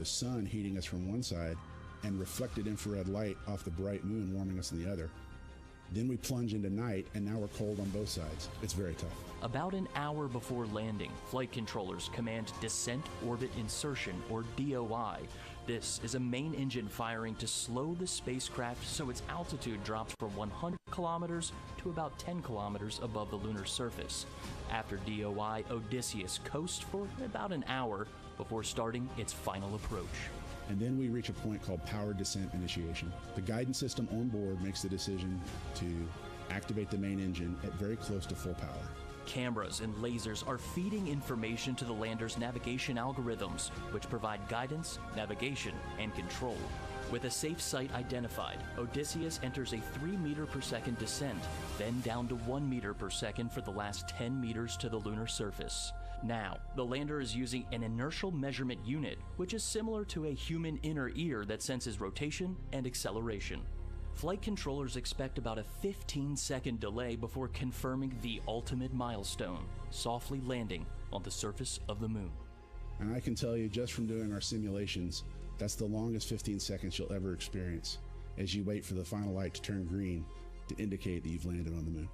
The sun heating us from one side and reflected infrared light off the bright moon warming us on the other. Then we plunge into night, and now we're cold on both sides. It's very tough. About an hour before landing, flight controllers command Descent Orbit Insertion, or DOI. This is a main engine firing to slow the spacecraft so its altitude drops from 100 kilometers to about 10 kilometers above the lunar surface. After DOI, Odysseus coasts for about an hour before starting its final approach. And then we reach a point called powered descent initiation. The guidance system on board makes the decision to activate the main engine at very close to full power. Cameras and lasers are feeding information to the lander's navigation algorithms, which provide guidance, navigation, and control. With a safe site identified, Odysseus enters a 3 meter per second descent, then down to 1 meter per second for the last 10 meters to the lunar surface. Now, the lander is using an inertial measurement unit, which is similar to a human inner ear that senses rotation and acceleration. Flight controllers expect about a 15-second delay before confirming the ultimate milestone, softly landing on the surface of the moon. And I can tell you, just from doing our simulations, that's the longest 15 seconds you'll ever experience as you wait for the final light to turn green to indicate that you've landed on the moon.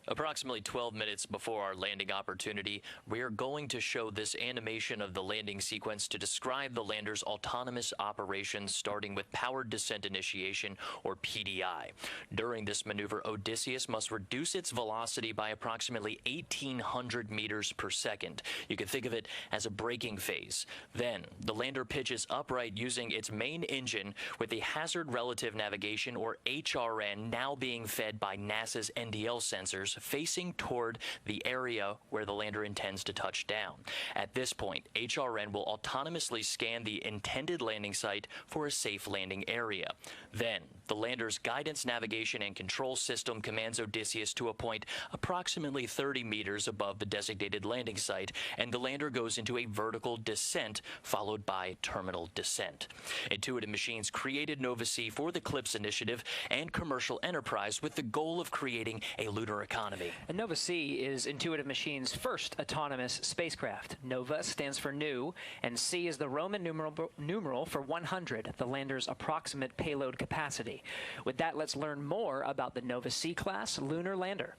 Approximately 12 minutes before our landing opportunity, we are going to show this animation of the landing sequence to describe the lander's autonomous operations, starting with powered descent initiation, or PDI. During this maneuver, Odysseus must reduce its velocity by approximately 1,800 meters per second. You can think of it as a braking phase. Then, the lander pitches upright using its main engine with the Hazard Relative Navigation, or HRN, now being fed by NASA's NDL sensors, facing toward the area where the lander intends to touch down. At this point, HRN will autonomously scan the intended landing site for a safe landing area. Then, the lander's guidance, navigation, and control system commands Odysseus to a point approximately 30 meters above the designated landing site, and the lander goes into a vertical descent followed by terminal descent. Intuitive Machines created Nova-C for the CLIPS initiative and commercial enterprise with the goal of creating a lunar economy. And Nova-C is Intuitive Machines' first autonomous spacecraft. Nova stands for new, and C is the Roman numeral for 100, the lander's approximate payload capacity. With that, let's learn more about the Nova-C class lunar lander.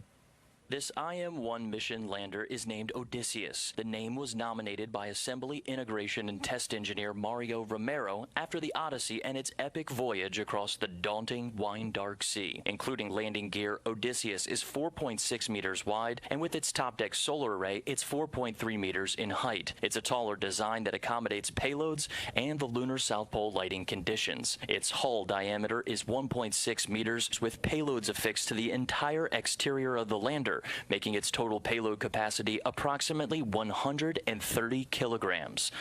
This IM-1 mission lander is named Odysseus. The name was nominated by Assembly, Integration, and Test Engineer Mario Romero after the Odyssey and its epic voyage across the daunting, wine-dark sea. Including landing gear, Odysseus is 4.6 meters wide, and with its top-deck solar array, it's 4.3 meters in height. It's a taller design that accommodates payloads and the lunar South Pole lighting conditions. Its hull diameter is 1.6 meters, with payloads affixed to the entire exterior of the lander, making its total payload capacity approximately 130 kilograms.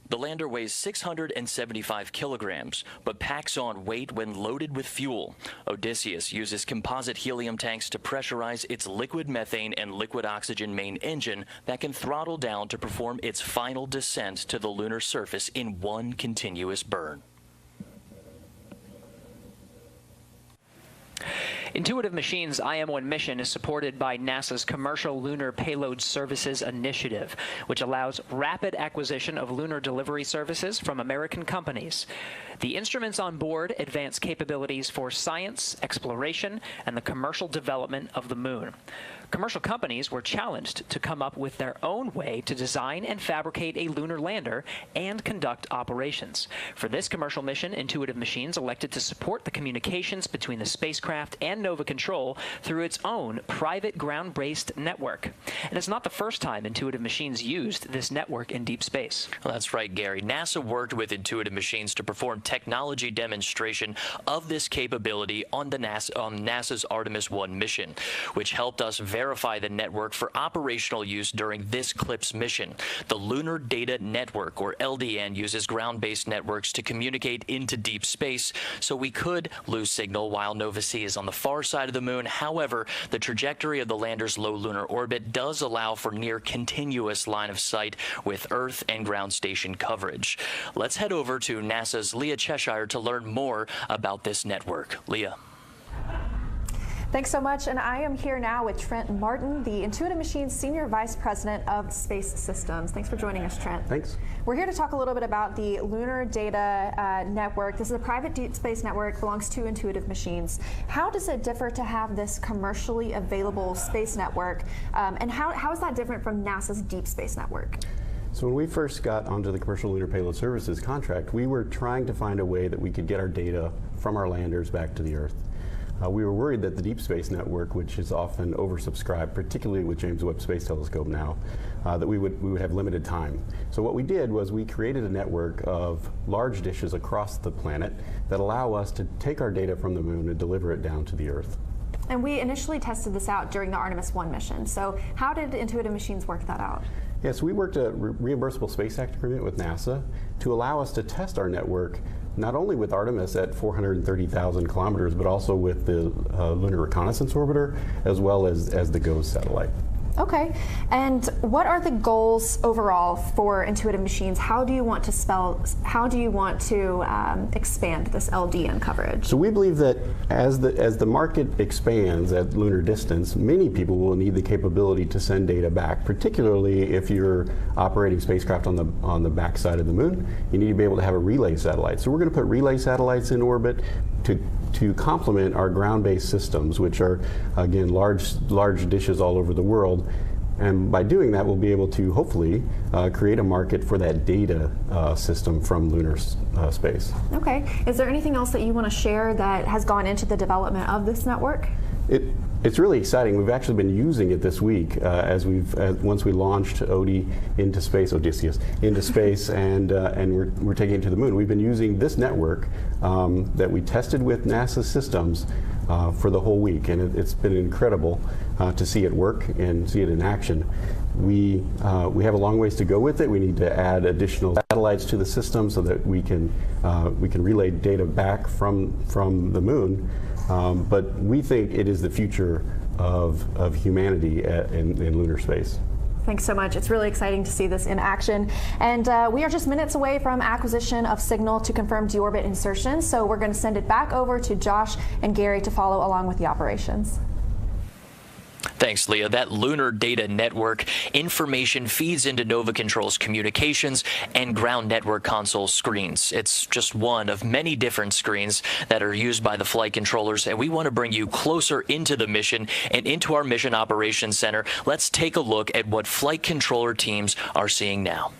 The lander weighs 675 kilograms, but packs on weight when loaded with fuel. Odysseus uses composite helium tanks to pressurize its liquid methane and liquid oxygen main engine that can throttle down to perform its final descent to the lunar surface in one continuous burn. Intuitive Machines' IM-1 mission is supported by NASA's Commercial Lunar Payload Services Initiative, which allows rapid acquisition of lunar delivery services from American companies. The instruments on board advance capabilities for science, exploration, and the commercial development of the moon. Commercial companies were challenged to come up with their own way to design and fabricate a lunar lander and conduct operations. For this commercial mission, Intuitive Machines elected to support the communications between the spacecraft and Nova Control through its own private ground-based network. And it's not the first time Intuitive Machines used this network in deep space. Well, that's right, Gary. NASA worked with Intuitive Machines to perform technology demonstration of this capability on NASA's Artemis 1 mission, which helped us verify the network for operational use during this CLIPS mission. The Lunar Data Network, or LDN, uses ground-based networks to communicate into deep space, so we could lose signal while Nova-C is on the far side of the moon. However, the trajectory of the lander's low lunar orbit does allow for near continuous line of sight with Earth and ground station coverage. Let's head over to NASA's Leah Cheshire to learn more about this network. Leah. Thanks so much. And I am here now with Trent Martin, the Intuitive Machines Senior Vice President of Space Systems. Thanks for joining us, Trent. Thanks. We're here to talk a little bit about the Lunar Data Network. This is a private deep space network, belongs to Intuitive Machines. How does it differ to have this commercially available space network? And how is that different from NASA's Deep Space Network? So when we first got onto the Commercial Lunar Payload Services contract, we were trying to find a way that we could get our data from our landers back to the Earth. We were worried that the Deep Space Network, which is often oversubscribed, particularly with James Webb Space Telescope now, that we would have limited time. So what we did was we created a network of large dishes across the planet that allow us to take our data from the moon and deliver it down to the Earth. And we initially tested this out during the Artemis 1 mission. So how did Intuitive Machines work that out? Yes, we worked a reimbursable Space Act agreement with NASA to allow us to test our network not only with Artemis at 430,000 kilometers, but also with the Lunar Reconnaissance Orbiter, as well as the GOES satellite. Okay, and what are the goals overall for Intuitive Machines? How do you want to expand this LDN coverage? So we believe that as the market expands at lunar distance, many people will need the capability to send data back, particularly if you're operating spacecraft on the backside of the moon. You need to be able to have a relay satellite. So we're going to put relay satellites in orbit to complement our ground-based systems, which are, again, large dishes all over the world. And by doing that, we'll be able to hopefully create a market for that data system from lunar space. Okay. Is there anything else that you want to share that has gone into the development of this network? It's really exciting. We've actually been using it this week once we launched Odysseus into space, and we're taking it to the moon. We've been using this network that we tested with NASA systems for the whole week, and it's been incredible to see it work and see it in action. We have a long ways to go with it. We need to add additional satellites to the system so that we can relay data back from the moon. But we think it is the future of humanity in lunar space. Thanks so much. It's really exciting to see this in action. And we are just minutes away from acquisition of signal to confirm deorbit insertion. So we're going to send it back over to Josh and Gary to follow along with the operations. Thanks, Leah. That Lunar Data Network information feeds into Nova Control's communications and ground network console screens. It's just one of many different screens that are used by the flight controllers, and we want to bring you closer into the mission and into our Mission Operations Center. Let's take a look at what flight controller teams are seeing now.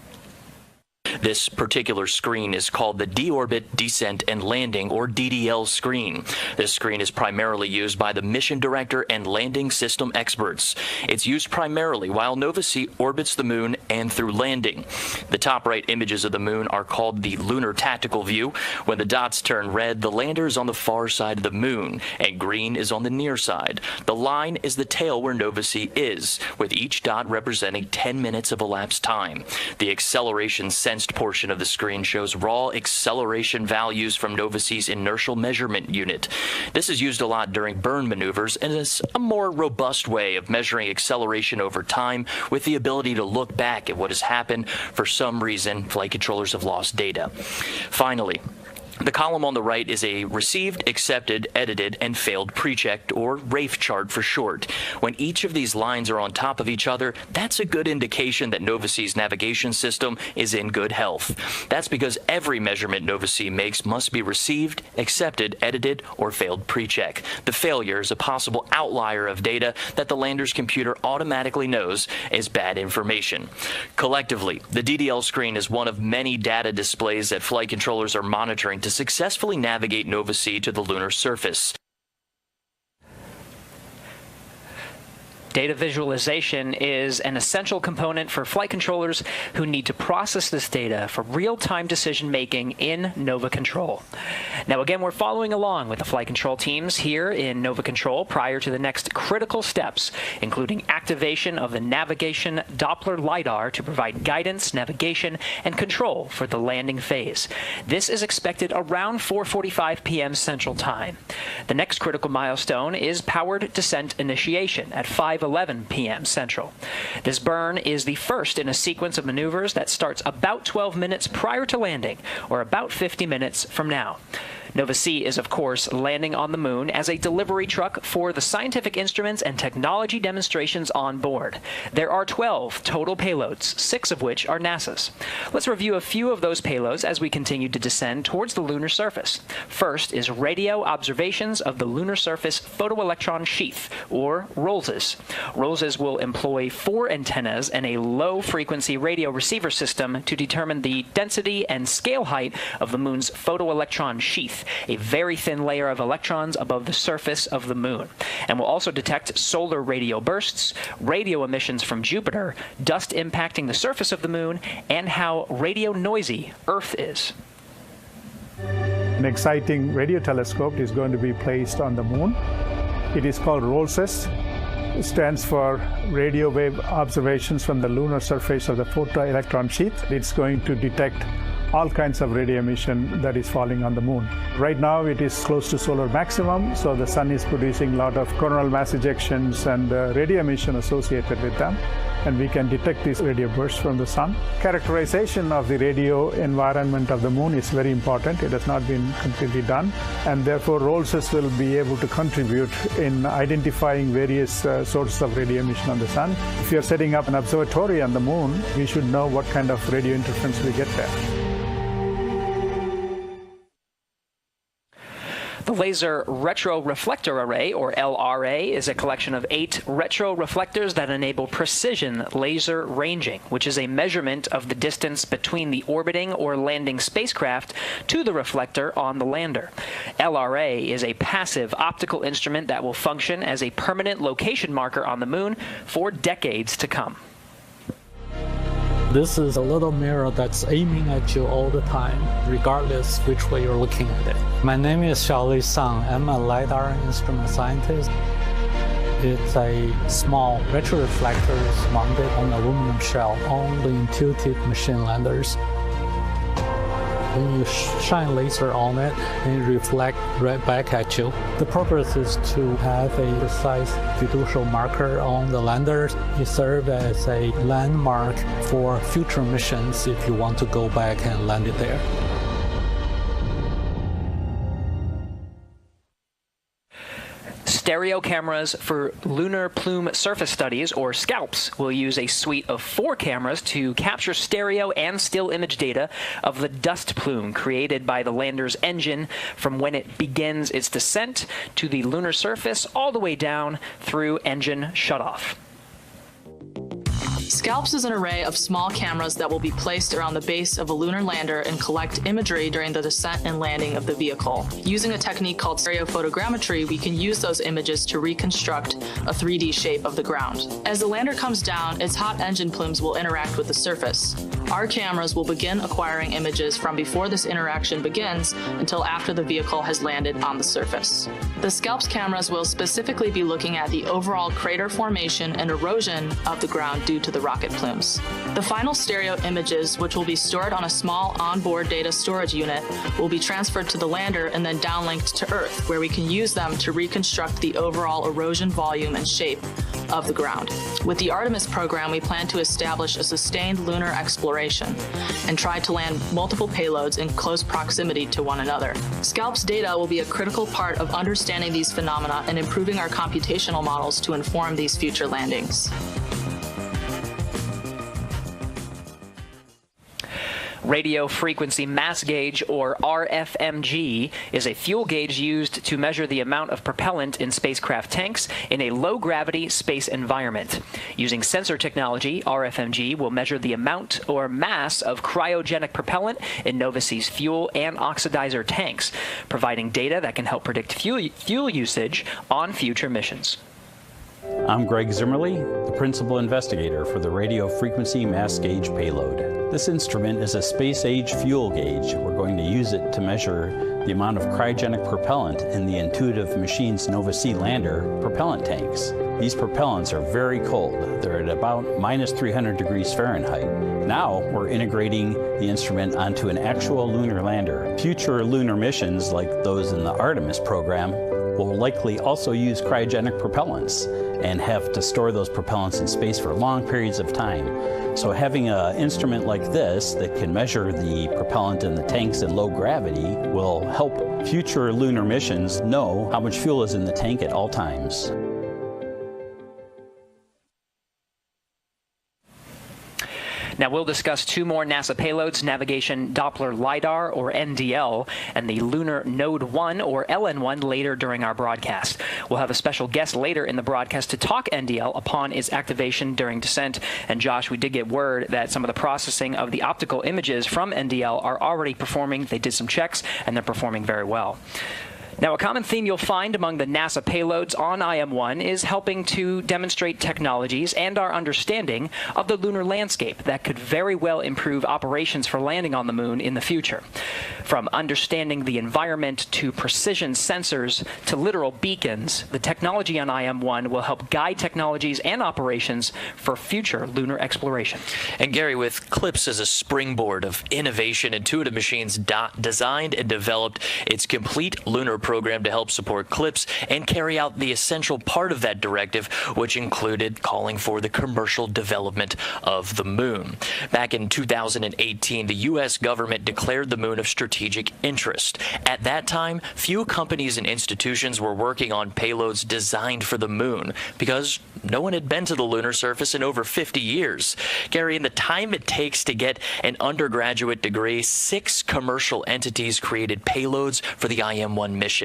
This particular screen is called the Deorbit Descent and Landing, or DDL screen. This screen is primarily used by the mission director and landing system experts. It's used primarily while Nova-C orbits the moon and through landing. The top right images of the moon are called the lunar tactical view. When the dots turn red, the lander is on the far side of the moon, and green is on the near side. The line is the tail where Nova-C is, with each dot representing 10 minutes of elapsed time. The acceleration sensed portion of the screen shows raw acceleration values from Nova-C's inertial measurement unit. This is used a lot during burn maneuvers and is a more robust way of measuring acceleration over time with the ability to look back at what has happened. For some reason, flight controllers have lost data. Finally, the column on the right is a received, accepted, edited, and failed pre-checked, or RAFE chart for short. When each of these lines are on top of each other, that's a good indication that Nova-C's navigation system is in good health. That's because every measurement Nova-C makes must be received, accepted, edited, or failed pre-check. The failure is a possible outlier of data that the lander's computer automatically knows is bad information. Collectively, the DDL screen is one of many data displays that flight controllers are monitoring to successfully navigate Nova-C to the lunar surface. Data visualization is an essential component for flight controllers who need to process this data for real-time decision-making in Nova Control. Now, again, we're following along with the flight control teams here in Nova Control prior to the next critical steps, including activation of the navigation Doppler LiDAR to provide guidance, navigation, and control for the landing phase. This is expected around 4:45 p.m. Central Time. The next critical milestone is powered descent initiation at 5:11 p.m. Central. This burn is the first in a sequence of maneuvers that starts about 12 minutes prior to landing, or about 50 minutes from now. Nova-C is, of course, landing on the moon as a delivery truck for the scientific instruments and technology demonstrations on board. There are 12 total payloads, 6 of which are NASA's. Let's review a few of those payloads as we continue to descend towards the lunar surface. First is radio observations of the lunar surface photoelectron sheath, or ROLSES. ROLSES will employ 4 antennas and a low-frequency radio receiver system to determine the density and scale height of the moon's photoelectron sheath, a very thin layer of electrons above the surface of the moon, and will also detect solar radio bursts, radio emissions from Jupiter, dust impacting the surface of the moon, and how radio noisy Earth is. An exciting radio telescope is going to be placed on the moon. It is called ROLSES. It stands for Radio Wave Observations from the Lunar Surface of the Photoelectron Sheath. It's going to detect all kinds of radio emission that is falling on the moon. Right now it is close to solar maximum, so the sun is producing a lot of coronal mass ejections and radio emission associated with them, and we can detect these radio bursts from the sun. Characterization of the radio environment of the moon is very important. It has not been completely done, and therefore ROLSES will be able to contribute in identifying various sources of radio emission on the sun. If you're setting up an observatory on the moon, we should know what kind of radio interference we get there. The Laser Retroreflector Array, or LRA, is a collection of 8 retroreflectors that enable precision laser ranging, which is a measurement of the distance between the orbiting or landing spacecraft to the reflector on the lander. LRA is a passive optical instrument that will function as a permanent location marker on the moon for decades to come. This is a little mirror that's aiming at you all the time, regardless which way you're looking at it. My name is Xiaoli Sang. I'm a LiDAR instrument scientist. It's a small retroreflector mounted on aluminum shell on the intuitive machine landers. When you shine laser on it, it reflects right back at you. The purpose is to have a precise fiducial marker on the landers. It serves as a landmark for future missions if you want to go back and land it there. Stereo cameras for lunar plume surface studies, or SCALPs, will use a suite of 4 cameras to capture stereo and still image data of the dust plume created by the lander's engine from when it begins its descent to the lunar surface all the way down through engine shutoff. SCALPs is an array of small cameras that will be placed around the base of a lunar lander and collect imagery during the descent and landing of the vehicle. Using a technique called stereophotogrammetry, we can use those images to reconstruct a 3D shape of the ground. As the lander comes down, its hot engine plumes will interact with the surface. Our cameras will begin acquiring images from before this interaction begins until after the vehicle has landed on the surface. The SCALPs cameras will specifically be looking at the overall crater formation and erosion of the ground due to the rocket plumes. The final stereo images, which will be stored on a small onboard data storage unit, will be transferred to the lander and then downlinked to Earth, where we can use them to reconstruct the overall erosion volume and shape of the ground. With the Artemis program, we plan to establish a sustained lunar exploration and try to land multiple payloads in close proximity to one another. SCALPs data will be a critical part of understanding these phenomena and improving our computational models to inform these future landings. Radio Frequency Mass Gauge, or RFMG, is a fuel gauge used to measure the amount of propellant in spacecraft tanks in a low-gravity space environment. Using sensor technology, RFMG will measure the amount or mass of cryogenic propellant in Nova-C's fuel and oxidizer tanks, providing data that can help predict fuel usage on future missions. I'm Greg Zimmerly, the principal investigator for the Radio Frequency Mass Gauge payload. This instrument is a space-age fuel gauge. We're going to use it to measure the amount of cryogenic propellant in the Intuitive Machines Nova-C lander propellant tanks. These propellants are very cold. They're at about minus 300 degrees Fahrenheit. Now we're integrating the instrument onto an actual lunar lander. Future lunar missions, like those in the Artemis program, will likely also use cryogenic propellants. and have to store those propellants in space for long periods of time. So having an instrument like this that can measure the propellant in the tanks in low gravity will help future lunar missions know how much fuel is in the tank at all times. Now we'll discuss two more NASA payloads, Navigation Doppler LiDAR, or NDL, and the Lunar Node 1, or LN1, later during our broadcast. We'll have a special guest later in the broadcast to talk NDL upon its activation during descent. And Josh, we did get word that some of the processing of the optical images from NDL are already performing. They did some checks, and they're performing very well. Now, a common theme you'll find among the NASA payloads on IM-1 is helping to demonstrate technologies and our understanding of the lunar landscape that could very well improve operations for landing on the moon in the future. From understanding the environment to precision sensors to literal beacons, the technology on IM-1 will help guide technologies and operations for future lunar exploration. And Gary, with CLPS as a springboard of innovation, Intuitive Machines designed and developed its complete lunar program to help support CLPS and carry out the essential part of that directive, which included calling for the commercial development of the moon. Back in 2018, the U.S. government declared the moon of strategic interest. At that time, few companies and institutions were working on payloads designed for the moon because no one had been to the lunar surface in over 50 years. Gary, in the time it takes to get an undergraduate degree, 6 commercial entities created payloads for the IM-1 mission.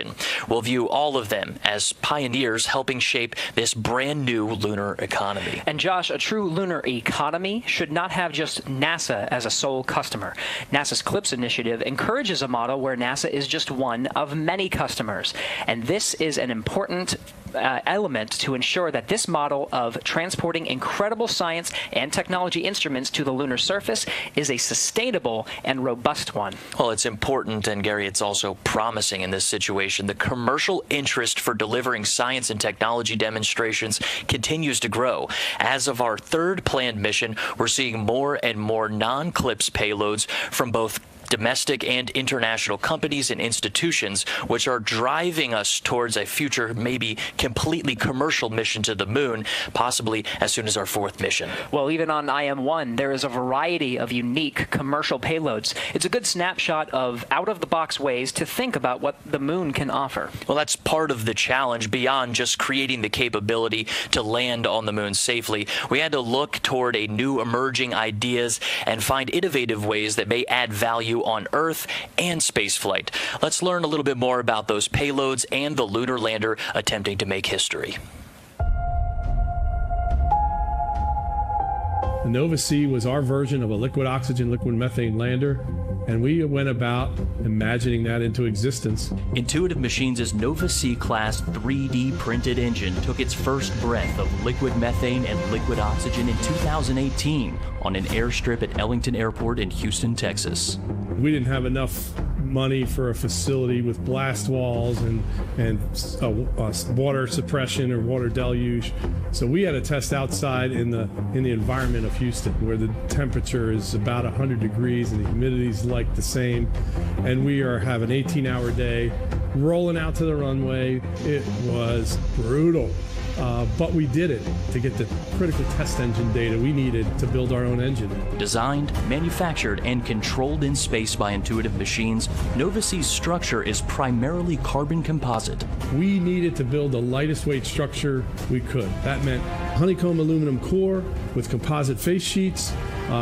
We'll view all of them as pioneers helping shape this brand new lunar economy. And Josh, a true lunar economy should not have just NASA as a sole customer. NASA's CLPS initiative encourages a model where NASA is just one of many customers. And this is an important element to ensure that this model of transporting incredible science and technology instruments to the lunar surface is a sustainable and robust one. Well, it's important, and Gary, it's also promising in this situation. The commercial interest for delivering science and technology demonstrations continues to grow. As of our third planned mission, we're seeing more and more non-CLPS payloads from both domestic and international companies and institutions, which are driving us towards a future, maybe completely commercial mission to the moon, possibly as soon as our 4th mission. Well, even on IM-1, there is a variety of unique commercial payloads. It's a good snapshot of out-of-the-box ways to think about what the moon can offer. Well, that's part of the challenge. Beyond just creating the capability to land on the moon safely, we had to look toward a new emerging ideas and find innovative ways that may add value on Earth and spaceflight. Let's learn a little bit more about those payloads and the lunar lander attempting to make history. The Nova-C was our version of a liquid oxygen, liquid methane lander, and we went about imagining that into existence. Intuitive Machines' Nova-C class 3D printed engine took its first breath of liquid methane and liquid oxygen in 2018 on an airstrip at Ellington Airport in Houston, Texas. We didn't have enough money for a facility with blast walls and water suppression or water deluge, so we had to test outside in the environment of Houston, where the temperature is about 100 degrees and the humidity is like the same, and we have an 18-hour day rolling out to the runway. It was brutal. But we did it to get the critical test engine data we needed to build our own engine. Designed, manufactured, and controlled in space by Intuitive Machines, Nova-C's structure is primarily carbon composite. We needed to build the lightest weight structure we could. That meant honeycomb aluminum core with composite face sheets,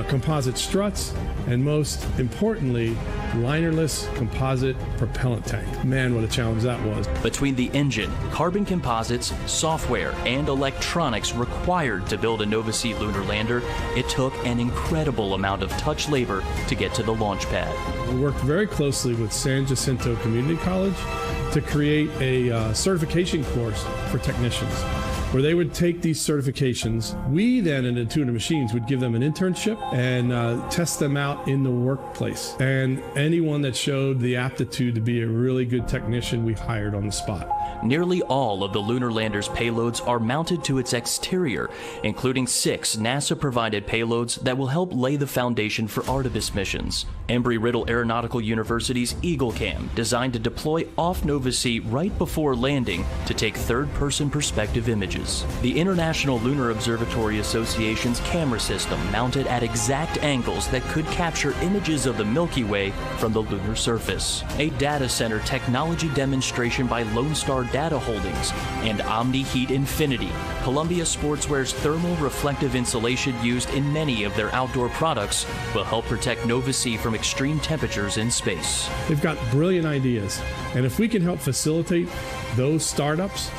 composite struts, and most importantly, linerless composite propellant tank. Man, what a challenge that was. Between the engine, carbon composites, software, and electronics required to build a Nova-C lunar lander, it took an incredible amount of touch labor to get to the launch pad. We worked very closely with San Jacinto Community College to create a certification course for technicians, where they would take these certifications. We then at Intuitive Machines would give them an internship and test them out in the workplace. And anyone that showed the aptitude to be a really good technician, we hired on the spot. Nearly all of the lunar lander's payloads are mounted to its exterior, including 6 NASA-provided payloads that will help lay the foundation for Artemis missions. Embry-Riddle Aeronautical University's EagleCam, designed to deploy off Nova-C right before landing to take third-person perspective images. images. The International Lunar Observatory Association's camera system mounted at exact angles that could capture images of the Milky Way from the lunar surface. A data center technology demonstration by Lone Star Data Holdings and Omni Heat Infinity, Columbia Sportswear's thermal reflective insulation used in many of their outdoor products, will help protect Nova C from extreme temperatures in space. They've got brilliant ideas, and if we can help facilitate those startups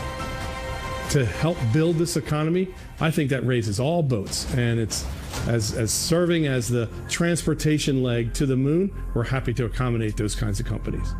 to help build this economy, I think that raises all boats, and it's as serving as the transportation leg to the moon, we're happy to accommodate those kinds of companies.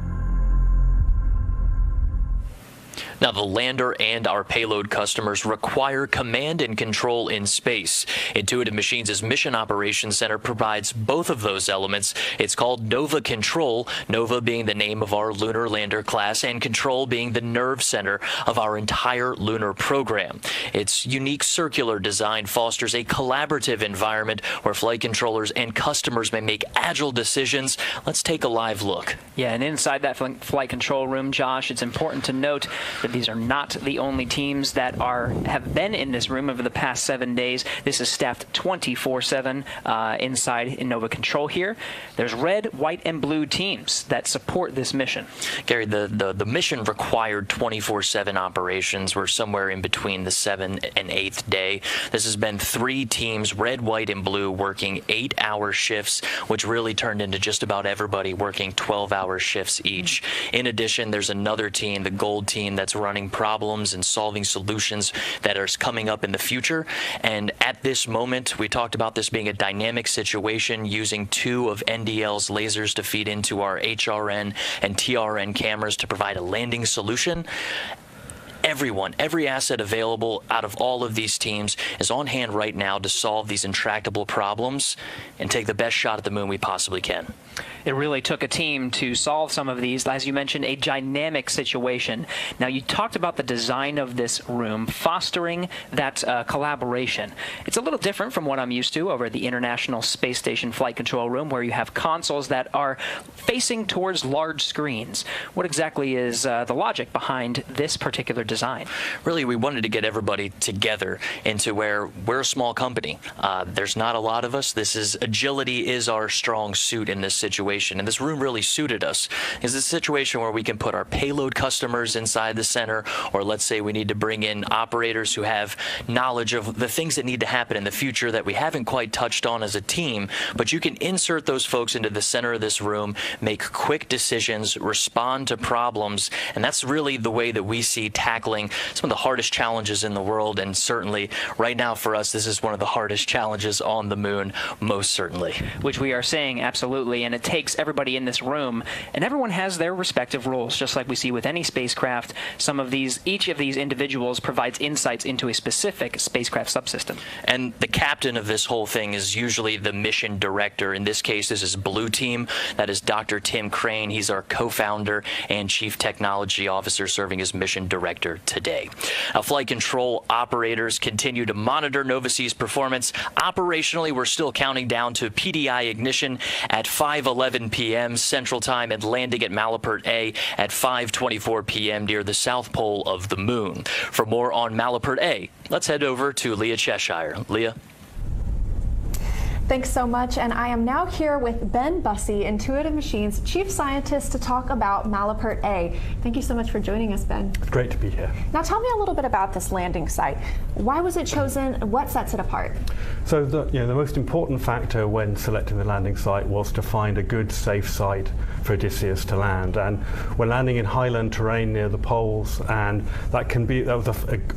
Now, the lander and our payload customers require command and control in space. Intuitive Machines' Mission Operations Center provides both of those elements. It's called Nova Control, Nova being the name of our lunar lander class, and Control being the nerve center of our entire lunar program. Its unique circular design fosters a collaborative environment where flight controllers and customers may make agile decisions. Let's take a live look. Yeah, and inside that flight control room, Josh, it's important to note that these are not the only teams that have been in this room over the past 7 days. This is staffed 24/7 inside in Nova Control here. There's red, white, and blue teams that support this mission. Gary, the mission required 24/7 operations. We're somewhere in between the 7th and 8th day. This has been 3 teams, red, white, and blue, working 8-hour shifts, which really turned into just about everybody working 12-hour shifts each. In addition, there's another team, the gold team, that's running problems and solving solutions that are coming up in the future. And at this moment, we talked about this being a dynamic situation, using 2 of NDL's lasers to feed into our HRN and TRN cameras to provide a landing solution. Everyone, every asset available out of all of these teams is on hand right now to solve these intractable problems and take the best shot at the moon we possibly can. It really took a team to solve some of these, as you mentioned, a dynamic situation. Now, you talked about the design of this room, fostering that collaboration. It's a little different from what I'm used to over at the International Space Station Flight Control Room, where you have consoles that are facing towards large screens. What exactly is the logic behind this particular design? Really, we wanted to get everybody together into where we're a small company. There's not a lot of us. Agility is our strong suit in this situation, and this room really suited us. It's a situation where we can put our payload customers inside the center, or let's say we need to bring in operators who have knowledge of the things that need to happen in the future that we haven't quite touched on as a team, but you can insert those folks into the center of this room, make quick decisions, respond to problems, and that's really the way that we see tackling some of the hardest challenges in the world, and certainly right now for us, this is one of the hardest challenges on the moon, most certainly. Which we are saying absolutely, and it takes everybody in this room, and everyone has their respective roles, just like we see with any spacecraft. Each of these individuals provides insights into a specific spacecraft subsystem. And the captain of this whole thing is usually the mission director. In this case, this is Blue Team. That is Dr. Tim Crane. He's our co-founder and chief technology officer, serving as mission director today. Now, flight control operators continue to monitor Nova C's performance. Operationally, we're still counting down to PDI ignition at 5:11 p.m. Central Time and landing at Malapert A at 5:24 p.m. near the south pole of the moon. For more on Malapert A, let's head over to Leah Cheshire. Leah? Thanks so much, and I am now here with Ben Bussey, Intuitive Machines Chief Scientist, to talk about Malapert A. Thank you so much for joining us, Ben. It's great to be here. Now tell me a little bit about this landing site. Why was it chosen? What sets it apart? So the most important factor when selecting the landing site was to find a good, safe site for Odysseus to land. And we're landing in highland terrain near the poles, and that was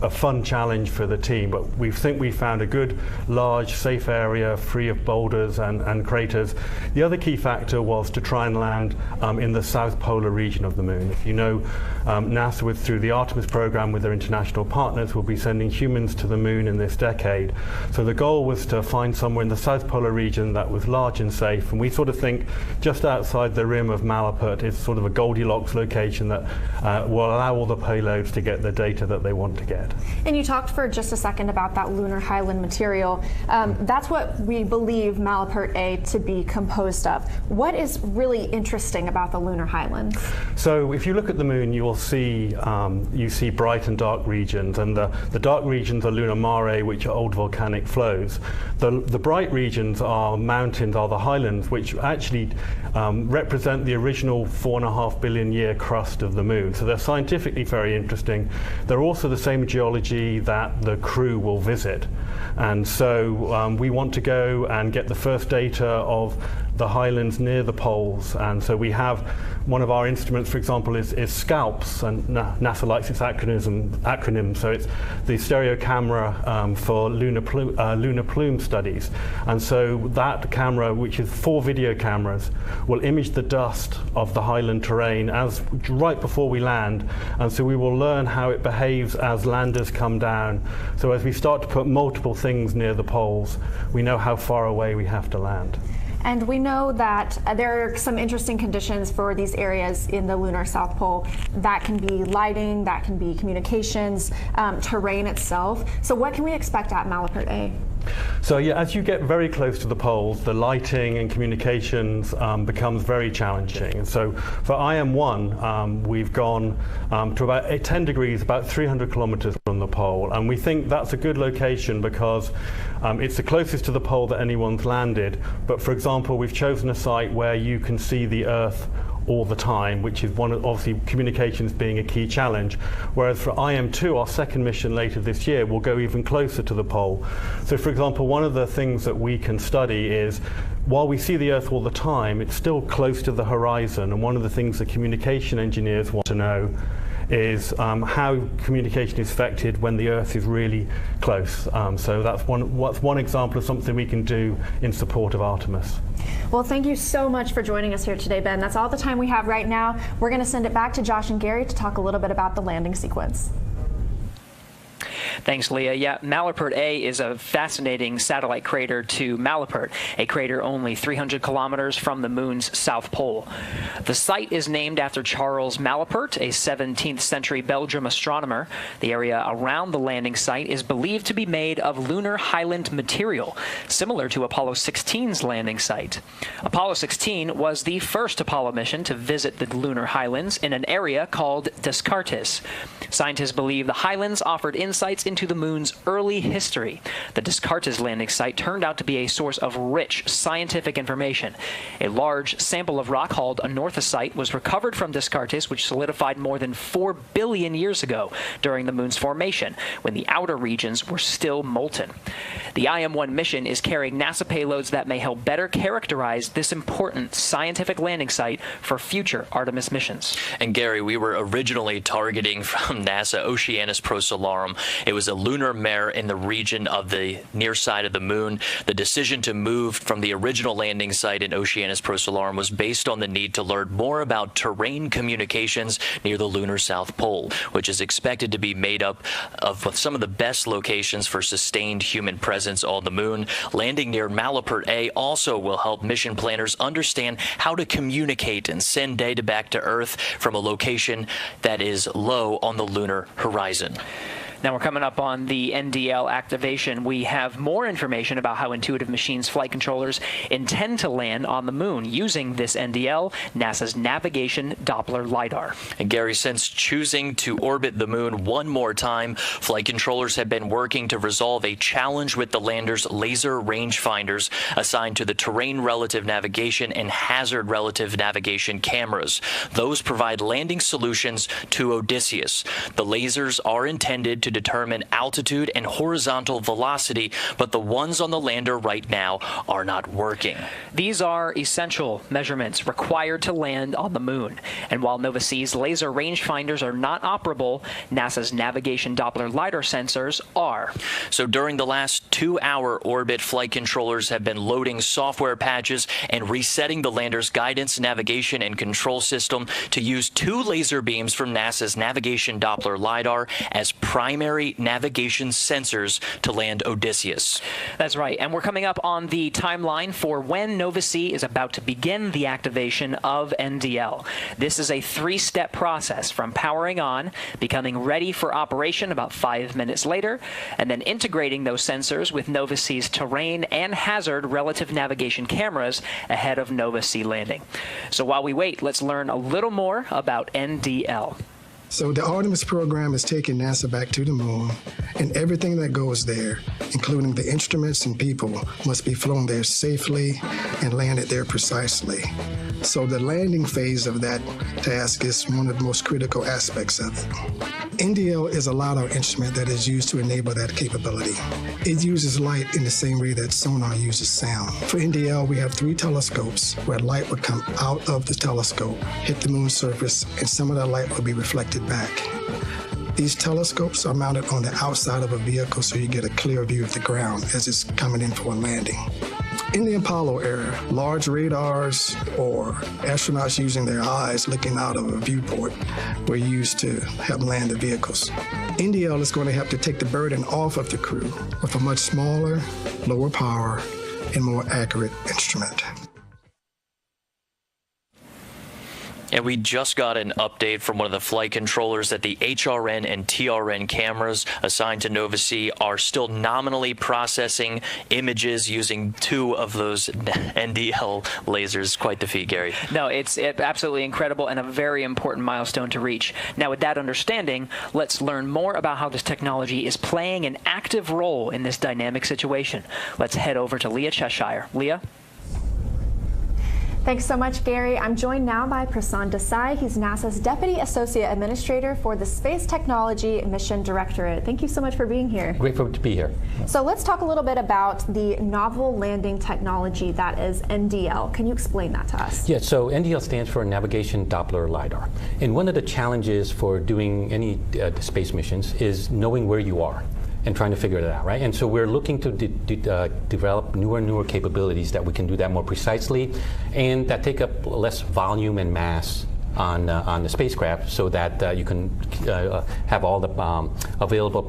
a fun challenge for the team, but we think we found a good, large, safe area free of boulders and craters. The other key factor was to try and land in the south polar region of the moon. If you know, NASA, through the Artemis program with their international partners, will be sending humans to the moon in this decade. So the goal was to find somewhere in the south polar region that was large and safe, and we sort of think just outside the rim of Malapert is sort of a Goldilocks location that will allow all the payloads to get the data that they want to get. And you talked for just a second about that lunar highland material. That's what we believe believe Malapert A to be composed of? What is really interesting about the lunar highlands? So if you look at the moon, you see bright and dark regions, and the dark regions are lunar mare, which are old volcanic flows. The bright regions are mountains, are the highlands, which actually represent the original 4.5 billion year crust of the moon. So they're scientifically very interesting. They're also the same geology that the crew will visit. And so we want to go and get the first data of the highlands near the poles. And so we have one of our instruments, for example, is SCALPS, and NASA likes its acronym. So it's the stereo camera for lunar plume studies. And so that camera, which is 4 video cameras, will image the dust of the highland terrain right before we land. And so we will learn how it behaves as landers come down. So as we start to put multiple things near the poles, we know how far away we have to land. And we know that there are some interesting conditions for these areas in the lunar South Pole. That can be lighting, that can be communications, terrain itself. So what can we expect at Malapert A? So yeah, as you get very close to the poles, the lighting and communications becomes very challenging. So for IM-1, we've gone to about 10 degrees, about 300 kilometers from the pole. And we think that's a good location because it's the closest to the pole that anyone's landed. But for example, we've chosen a site where you can see the Earth all the time, which is obviously communications being a key challenge. Whereas for IM-2, our second mission later this year, will go even closer to the pole. So for example, one of the things that we can study is, while we see the Earth all the time, it's still close to the horizon. And one of the things that communication engineers want to know is how communication is affected when the Earth is really close. So that's one example of something we can do in support of Artemis. Well, thank you so much for joining us here today, Ben. That's all the time we have right now. We're going to send it back to Josh and Gary to talk a little bit about the landing sequence. Thanks, Leah. Yeah, Malapert A is a fascinating satellite crater to Malapert, a crater only 300 kilometers from the moon's south pole. The site is named after Charles Malapert, a 17th century Belgian astronomer. The area around the landing site is believed to be made of lunar highland material, similar to Apollo 16's landing site. Apollo 16 was the first Apollo mission to visit the lunar highlands in an area called Descartes. Scientists believe the highlands offered insights into the moon's early history. The Descartes landing site turned out to be a source of rich scientific information. A large sample of rock called anorthosite was recovered from Descartes, which solidified more than 4 billion years ago during the moon's formation, when the outer regions were still molten. The IM-1 mission is carrying NASA payloads that may help better characterize this important scientific landing site for future Artemis missions. And Gary, we were originally targeting from NASA Oceanus Procellarum. It was a lunar mare in the region of the near side of the moon. The decision to move from the original landing site in Oceanus Procellarum was based on the need to learn more about terrain communications near the lunar South Pole, which is expected to be made up of some of the best locations for sustained human presence on the moon. Landing near Malapert A also will help mission planners understand how to communicate and send data back to Earth from a location that is low on the lunar horizon. Now we're coming up on the NDL activation. We have more information about how Intuitive Machines flight controllers intend to land on the moon using this NDL, NASA's Navigation Doppler LiDAR. And Gary, since choosing to orbit the moon one more time, flight controllers have been working to resolve a challenge with the lander's laser rangefinders assigned to the terrain relative navigation and hazard relative navigation cameras. Those provide landing solutions to Odysseus. The lasers are intended to determine altitude and horizontal velocity, but the ones on the lander right now are not working. These are essential measurements required to land on the moon. And while Nova-C's laser rangefinders are not operable, NASA's Navigation Doppler LiDAR sensors are. So during the last 2-hour orbit, flight controllers have been loading software patches and resetting the lander's guidance, navigation, and control system to use 2 laser beams from NASA's Navigation Doppler LiDAR as primary primary navigation sensors to land Odysseus. That's right, and we're coming up on the timeline for when Nova-C is about to begin the activation of NDL. This is a 3-step process from powering on, becoming ready for operation about 5 minutes later, and then integrating those sensors with Nova-C's terrain and hazard relative navigation cameras ahead of Nova-C landing. So while we wait, let's learn a little more about NDL. So the Artemis program is taking NASA back to the moon, and everything that goes there, including the instruments and people, must be flown there safely and landed there precisely. So the landing phase of that task is one of the most critical aspects of it. NDL is a LiDAR instrument that is used to enable that capability. It uses light in the same way that sonar uses sound. For NDL, we have 3 telescopes where light would come out of the telescope, hit the moon's surface, and some of that light will be reflected back. These telescopes are mounted on the outside of a vehicle so you get a clear view of the ground as it's coming in for a landing. In the Apollo era, large radars or astronauts using their eyes looking out of a viewport were used to help land the vehicles. NDL is going to have to take the burden off of the crew with a much smaller, lower power, and more accurate instrument. And we just got an update from one of the flight controllers that the HRN and TRN cameras assigned to Nova-C are still nominally processing images using 2 of those NDL lasers. Quite the feat, Gary. No, it's absolutely incredible and a very important milestone to reach. Now, with that understanding, let's learn more about how this technology is playing an active role in this dynamic situation. Let's head over to Leah Cheshire. Leah? Thanks so much, Gary. I'm joined now by Prasad Desai. He's NASA's Deputy Associate Administrator for the Space Technology Mission Directorate. Thank you so much for being here. Grateful to be here. So let's talk a little bit about the novel landing technology that is NDL. Can you explain that to us? Yeah, so NDL stands for Navigation Doppler LiDAR. And one of the challenges for doing any space missions is knowing where you are and trying to figure it out, right? And so we're looking to develop newer and newer capabilities that we can do that more precisely and that take up less volume and mass on the spacecraft so that you can have all the available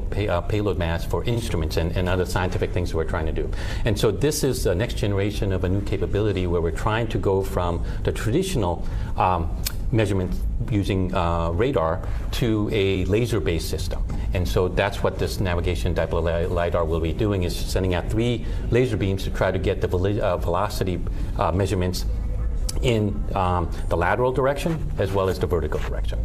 payload mass for instruments and other scientific things we're trying to do. And so this is the next generation of a new capability where we're trying to go from the traditional measurement using radar to a laser-based system. And so that's what this navigation Doppler LiDAR will be doing, is sending out 3 laser beams to try to get the velocity measurements in the lateral direction as well as the vertical direction.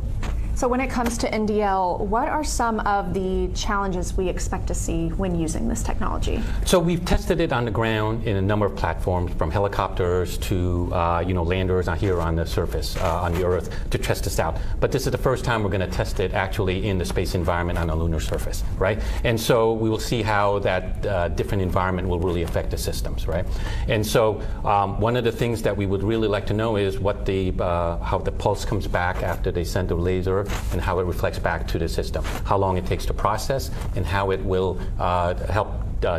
So when it comes to NDL, what are some of the challenges we expect to see when using this technology? So we've tested it on the ground in a number of platforms, from helicopters to landers here on the surface, on the Earth, to test this out. But this is the first time we're going to test it actually in the space environment on a lunar surface, right? And so we will see how that different environment will really affect the systems, right? And so one of the things that we would really like to know is what how the pulse comes back after they send the laser, and how it reflects back to the system, how long it takes to process, and how it will help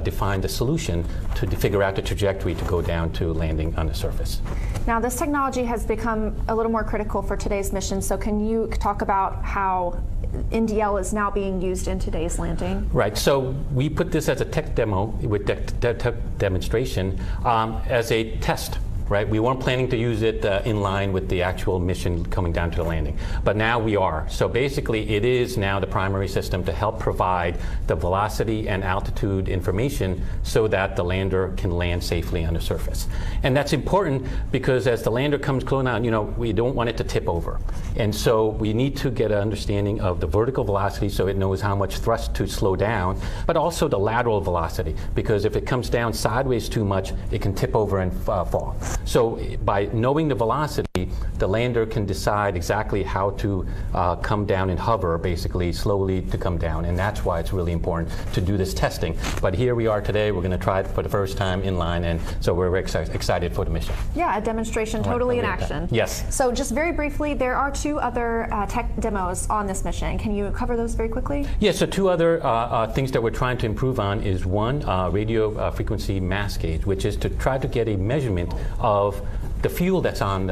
define the solution to figure out the trajectory to go down to landing on the surface. Now, this technology has become a little more critical for today's mission, so can you talk about how NDL is now being used in today's landing? Right, so we put this as a tech demo with tech demonstration as a test. Right, we weren't planning to use it in line with the actual mission coming down to the landing, but now we are. So basically, it is now the primary system to help provide the velocity and altitude information so that the lander can land safely on the surface. And that's important because as the lander comes close down, we don't want it to tip over. And so we need to get an understanding of the vertical velocity so it knows how much thrust to slow down, but also the lateral velocity, because if it comes down sideways too much, it can tip over and fall. So by knowing the velocity, the lander can decide exactly how to come down and hover, basically slowly to come down. And that's why it's really important to do this testing. But here we are today. We're going to try it for the first time in line. And so we're excited for the mission. Yeah, a demonstration totally in action. Yes. So just very briefly, there are 2 other tech demos on this mission. Can you cover those very quickly? Yeah, so 2 other things that we're trying to improve on is one, radio frequency mass gauge, which is to try to get a measurement of the fuel that's on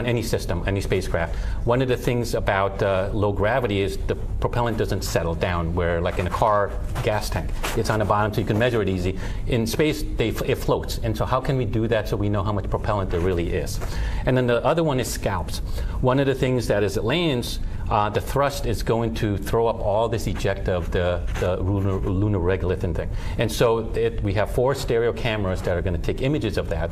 any system, any spacecraft. One of the things about low gravity is the propellant doesn't settle down, where like in a car gas tank, it's on the bottom so you can measure it easy. In space, it floats. And so how can we do that so we know how much propellant there really is? And then the other one is scalps. One of the things that as it lands, the thrust is going to throw up all this ejecta of the lunar regolith thing. And so we have 4 stereo cameras that are going to take images of that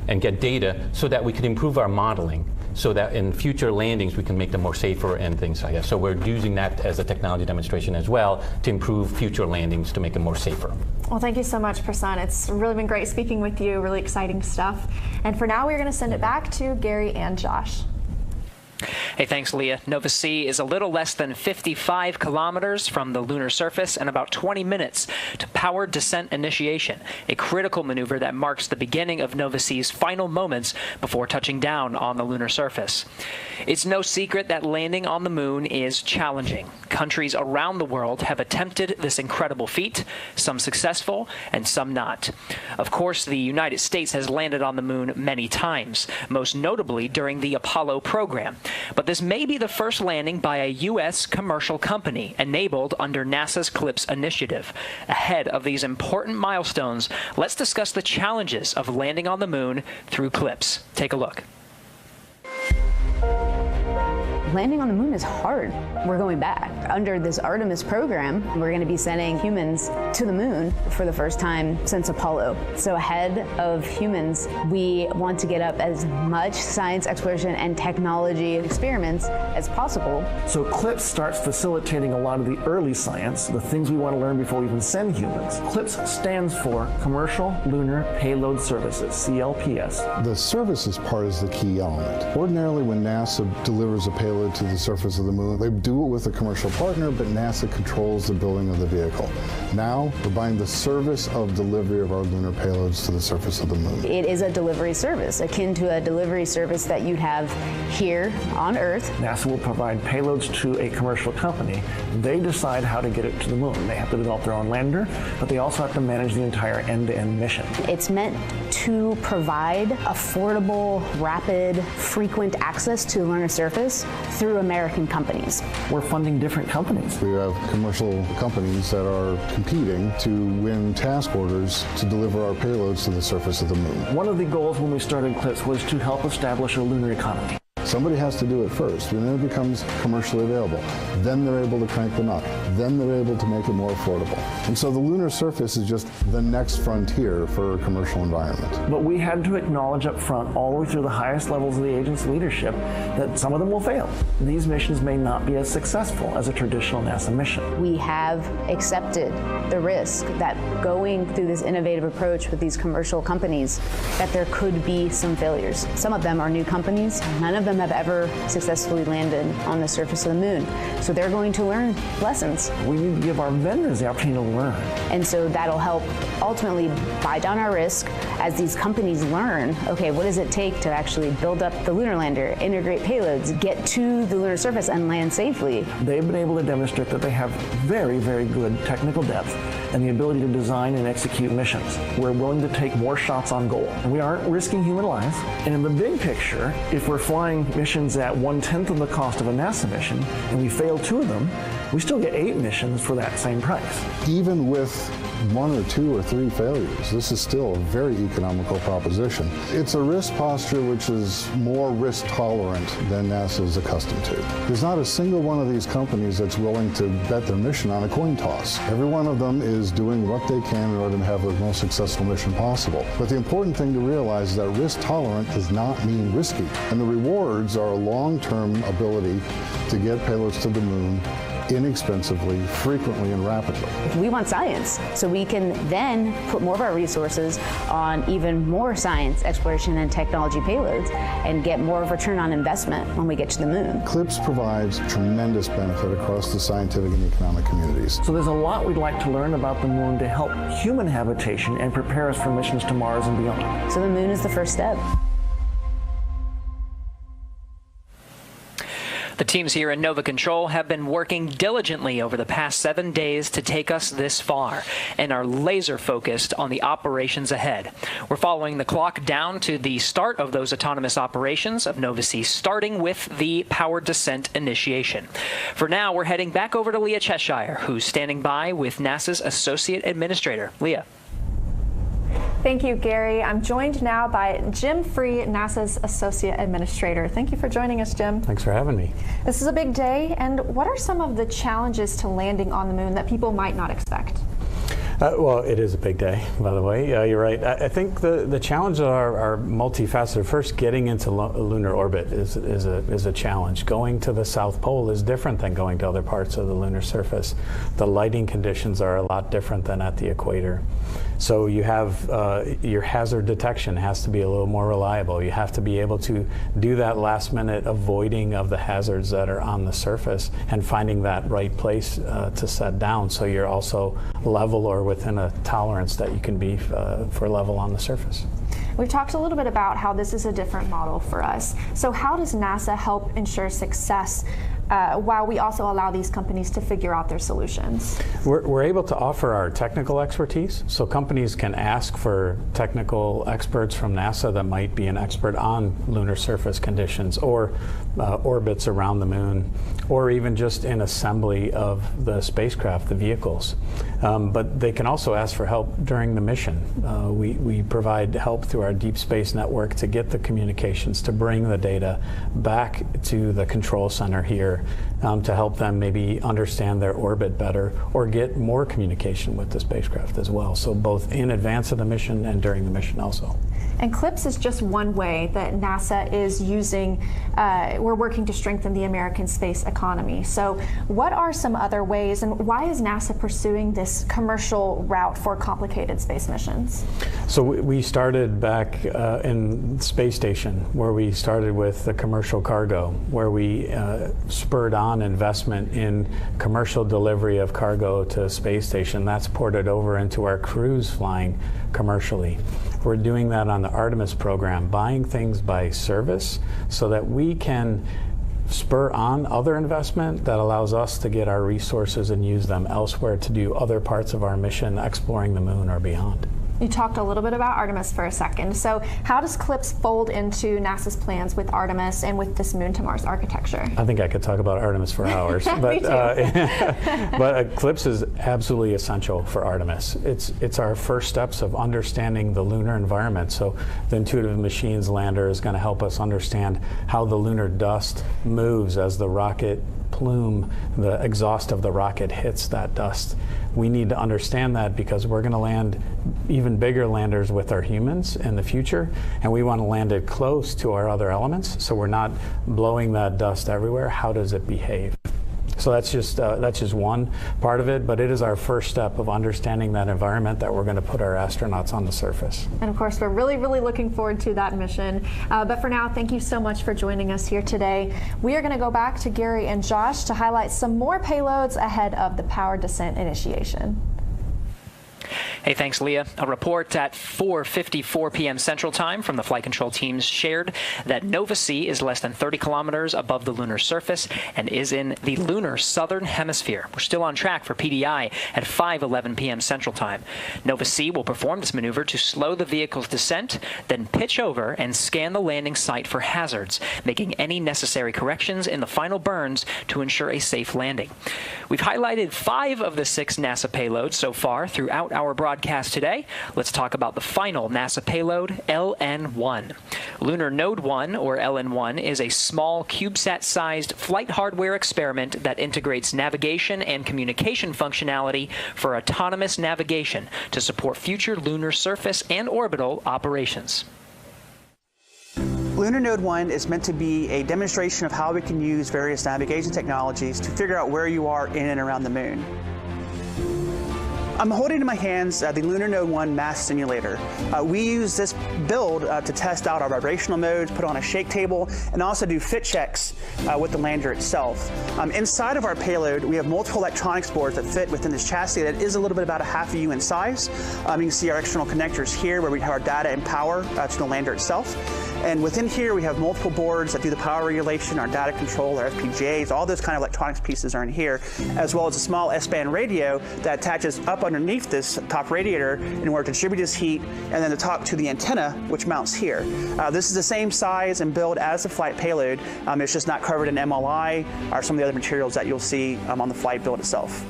and get data so that we can improve our modeling, so that in future landings we can make them more safer and things like that. So we're using that as a technology demonstration as well to improve future landings to make them more safer. Well, thank you so much, Prasanth. It's really been great speaking with you, really exciting stuff. And for now, we're going to send it back to Gary and Josh. Hey, thanks, Leah. Nova C is a little less than 55 kilometers from the lunar surface and about 20 minutes to powered descent initiation, a critical maneuver that marks the beginning of Nova C's final moments before touching down on the lunar surface. It's no secret that landing on the moon is challenging. Countries around the world have attempted this incredible feat, some successful and some not. Of course, the United States has landed on the moon many times, most notably during the Apollo program. But this may be the first landing by a U.S. commercial company enabled under NASA's CLIPS initiative. Ahead of these important milestones, let's discuss the challenges of landing on the moon through CLIPS. Take a look. Landing on the moon is hard. We're going back. Under this Artemis program, we're going to be sending humans to the moon for the first time since Apollo. So ahead of humans, we want to get up as much science exploration and technology experiments as possible. So CLIPS starts facilitating a lot of the early science, the things we want to learn before we even send humans. CLIPS stands for Commercial Lunar Payload Services, CLPS. The services part is the key element. Ordinarily, when NASA delivers a payload to the surface of the moon, they do it with a commercial partner, but NASA controls the building of the vehicle. Now, we're buying the service of delivery of our lunar payloads to the surface of the moon. It is a delivery service, akin to a delivery service that you'd have here on Earth. NASA will provide payloads to a commercial company. They decide how to get it to the moon. They have to develop their own lander, but they also have to manage the entire end-to-end mission. It's meant to provide affordable, rapid, frequent access to the lunar surface through American companies. We're funding different companies. We have commercial companies that are competing to win task orders to deliver our payloads to the surface of the moon. One of the goals when we started CLIPS was to help establish a lunar economy. Somebody has to do it first, and then it becomes commercially available. Then they're able to crank them up. Then they're able to make it more affordable. And so the lunar surface is just the next frontier for a commercial environment. But we had to acknowledge up front, all the way through the highest levels of the agency leadership, that some of them will fail. These missions may not be as successful as a traditional NASA mission. We have accepted the risk that going through this innovative approach with these commercial companies, that there could be some failures. Some of them are new companies. None of them have ever successfully landed on the surface of the moon. So they're going to learn lessons. We need to give our vendors the opportunity to learn. And so that'll help ultimately buy down our risk as these companies learn, okay, what does it take to actually build up the lunar lander, integrate payloads, get to the lunar surface and land safely. They've been able to demonstrate that they have very, very good technical depth and the ability to design and execute missions. We're willing to take more shots on goal. And we aren't risking human lives. And in the big picture, if we're flying missions at 1/10 of the cost of a NASA mission, and we fail 2 of them, we still get 8 missions for that same price. Even with 1 or 2 or 3 failures, this is still a very economical proposition. It's a risk posture which is more risk tolerant than NASA is accustomed to. There's not a single one of these companies that's willing to bet their mission on a coin toss. Every one of them is doing what they can in order to have the most successful mission possible. But the important thing to realize is that risk tolerant does not mean risky. And the rewards are a long-term ability to get payloads to the moon inexpensively, frequently, and rapidly. We want science, so we can then put more of our resources on even more science, exploration, and technology payloads and get more of a return on investment when we get to the moon. CLIPS provides tremendous benefit across the scientific and economic communities. So there's a lot we'd like to learn about the moon to help human habitation and prepare us for missions to Mars and beyond. So the moon is the first step. The teams here in Nova Control have been working diligently over the past 7 days to take us this far and are laser focused on the operations ahead. We're following the clock down to the start of those autonomous operations of Nova-C, starting with the powered descent initiation. For now, we're heading back over to Leah Cheshire, who's standing by with NASA's Associate Administrator. Leah. Thank you, Gary. I'm joined now by Jim Free, NASA's Associate Administrator. Thank you for joining us, Jim. Thanks for having me. This is a big day, and what are some of the challenges to landing on the moon that people might not expect? Well, it is a big day, by the way. You're right. I think the challenges are multifaceted. First, getting into lunar orbit is a challenge. Going to the South Pole is different than going to other parts of the lunar surface. The lighting conditions are a lot different than at the equator. So you have your hazard detection has to be a little more reliable. You have to be able to do that last minute avoiding of the hazards that are on the surface and finding that right place to set down, so you're also level or within a tolerance that you can be for level on the surface. We've talked a little bit about how this is a different model for us. So how does NASA help ensure success while we also allow these companies to figure out their solutions? We're able to offer our technical expertise, so companies can ask for technical experts from NASA that might be an expert on lunar surface conditions or orbits around the moon, or even just in assembly of the spacecraft, the vehicles. But they can also ask for help during the mission. We provide help through our deep space network to get the communications, to bring the data back to the control center here, to help them maybe understand their orbit better or get more communication with the spacecraft as well. So both in advance of the mission and during the mission also. And CLIPS is just one way that NASA is using, we're working to strengthen the American space economy. So what are some other ways, and why is NASA pursuing this commercial route for complicated space missions? So we started back in the space station, where we started with the commercial cargo, where we spurred on investment in commercial delivery of cargo to a space station. That's ported over into our cruise flying commercially. We're doing that on the Artemis program, buying things by service so that we can spur on other investment that allows us to get our resources and use them elsewhere to do other parts of our mission, exploring the moon or beyond. You talked a little bit about Artemis for a second. So how does CLIPS fold into NASA's plans with Artemis and with this Moon to Mars architecture? I think I could talk about Artemis for hours. Me too. But CLIPS is absolutely essential for Artemis. It's our first steps of understanding the lunar environment. So the Intuitive Machines lander is going to help us understand how the lunar dust moves as the rocket plume, the exhaust of the rocket hits that dust. We need to understand that because we're going to land even bigger landers with our humans in the future, and we want to land it close to our other elements, so we're not blowing that dust everywhere. How does it behave? So that's just one part of it, but it is our first step of understanding that environment that we're going to put our astronauts on the surface. And of course, we're really, really looking forward to that mission. But for now, thank you so much for joining us here today. We are going to go back to Gary and Josh to highlight some more payloads ahead of the powered descent initiation. Hey, thanks, Leah. A report at 4:54 p.m. Central Time from the flight control teams shared that Nova-C is less than 30 kilometers above the lunar surface and is in the lunar southern hemisphere. We're still on track for PDI at 5:11 p.m. Central Time. Nova-C will perform this maneuver to slow the vehicle's descent, then pitch over and scan the landing site for hazards, making any necessary corrections in the final burns to ensure a safe landing. We've highlighted 5 of the 6 NASA payloads so far throughout our broadcast today. Let's talk about the final NASA payload, LN-1. Lunar Node 1, or LN-1, is a small CubeSat-sized flight hardware experiment that integrates navigation and communication functionality for autonomous navigation to support future lunar surface and orbital operations. Lunar Node 1 is meant to be a demonstration of how we can use various navigation technologies to figure out where you are in and around the moon. I'm holding in my hands the Lunar Node 1 mass simulator. We use this build to test out our vibrational modes, put on a shake table, and also do fit checks with the lander itself. Inside of our payload, we have multiple electronics boards that fit within this chassis that is a little bit about a half a U in size. You can see our external connectors here where we have our data and power to the lander itself. And within here, we have multiple boards that do the power regulation, our data control, our FPGAs, all those kind of electronics pieces are in here, as well as a small S-band radio that attaches up underneath this top radiator in order to distribute this heat, and then to talk to the antenna, which mounts here. This is the same size and build as the flight payload. It's just not covered in MLI or some of the other materials that you'll see on the flight build itself.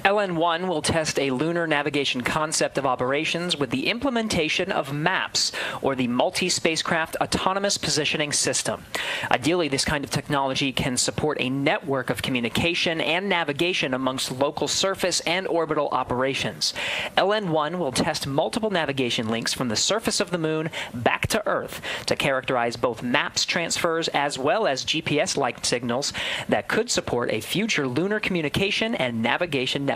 LN1 will test a lunar navigation concept of operations with the implementation of MAPS, or the Multi-Spacecraft Autonomous Positioning System. Ideally, this kind of technology can support a network of communication and navigation amongst local surface and orbital operations. LN1 will test multiple navigation links from the surface of the Moon back to Earth to characterize both MAPS transfers as well as GPS-like signals that could support a future lunar communication and navigation network.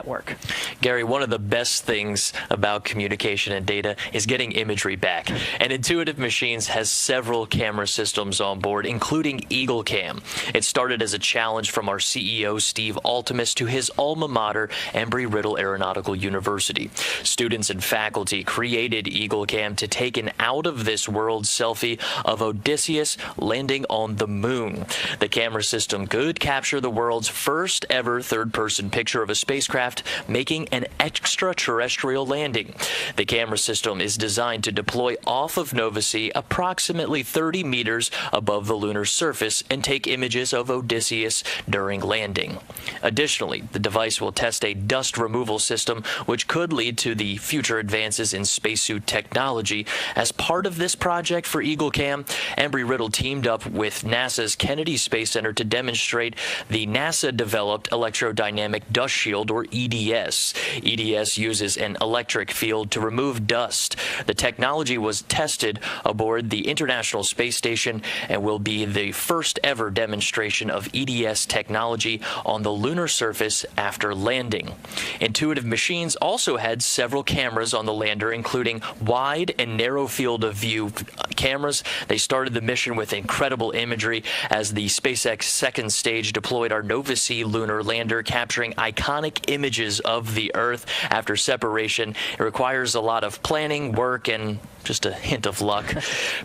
Gary, one of the best things about communication and data is getting imagery back. And Intuitive Machines has several camera systems on board, including EagleCam. It started as a challenge from our CEO, Steve Altimus, to his alma mater, Embry-Riddle Aeronautical University. Students and faculty created EagleCam to take an out-of-this-world selfie of Odysseus landing on the Moon. The camera system could capture the world's first ever third-person picture of a spacecraft making an extraterrestrial landing. The camera system is designed to deploy off of Nova C approximately 30 meters above the lunar surface and take images of Odysseus during landing. Additionally, the device will test a dust removal system which could lead to the future advances in spacesuit technology. As part of this project for EagleCam, Embry-Riddle teamed up with NASA's Kennedy Space Center to demonstrate the NASA-developed electrodynamic dust shield, or EDS. EDS uses an electric field to remove dust. The technology was tested aboard the International Space Station and will be the first ever demonstration of EDS technology on the lunar surface after landing. Intuitive Machines also had several cameras on the lander, including wide and narrow field of view cameras. They started the mission with incredible imagery as the SpaceX second stage deployed our Nova C lunar lander, capturing iconic images of the Earth after separation. It requires a lot of planning, work, and just a hint of luck.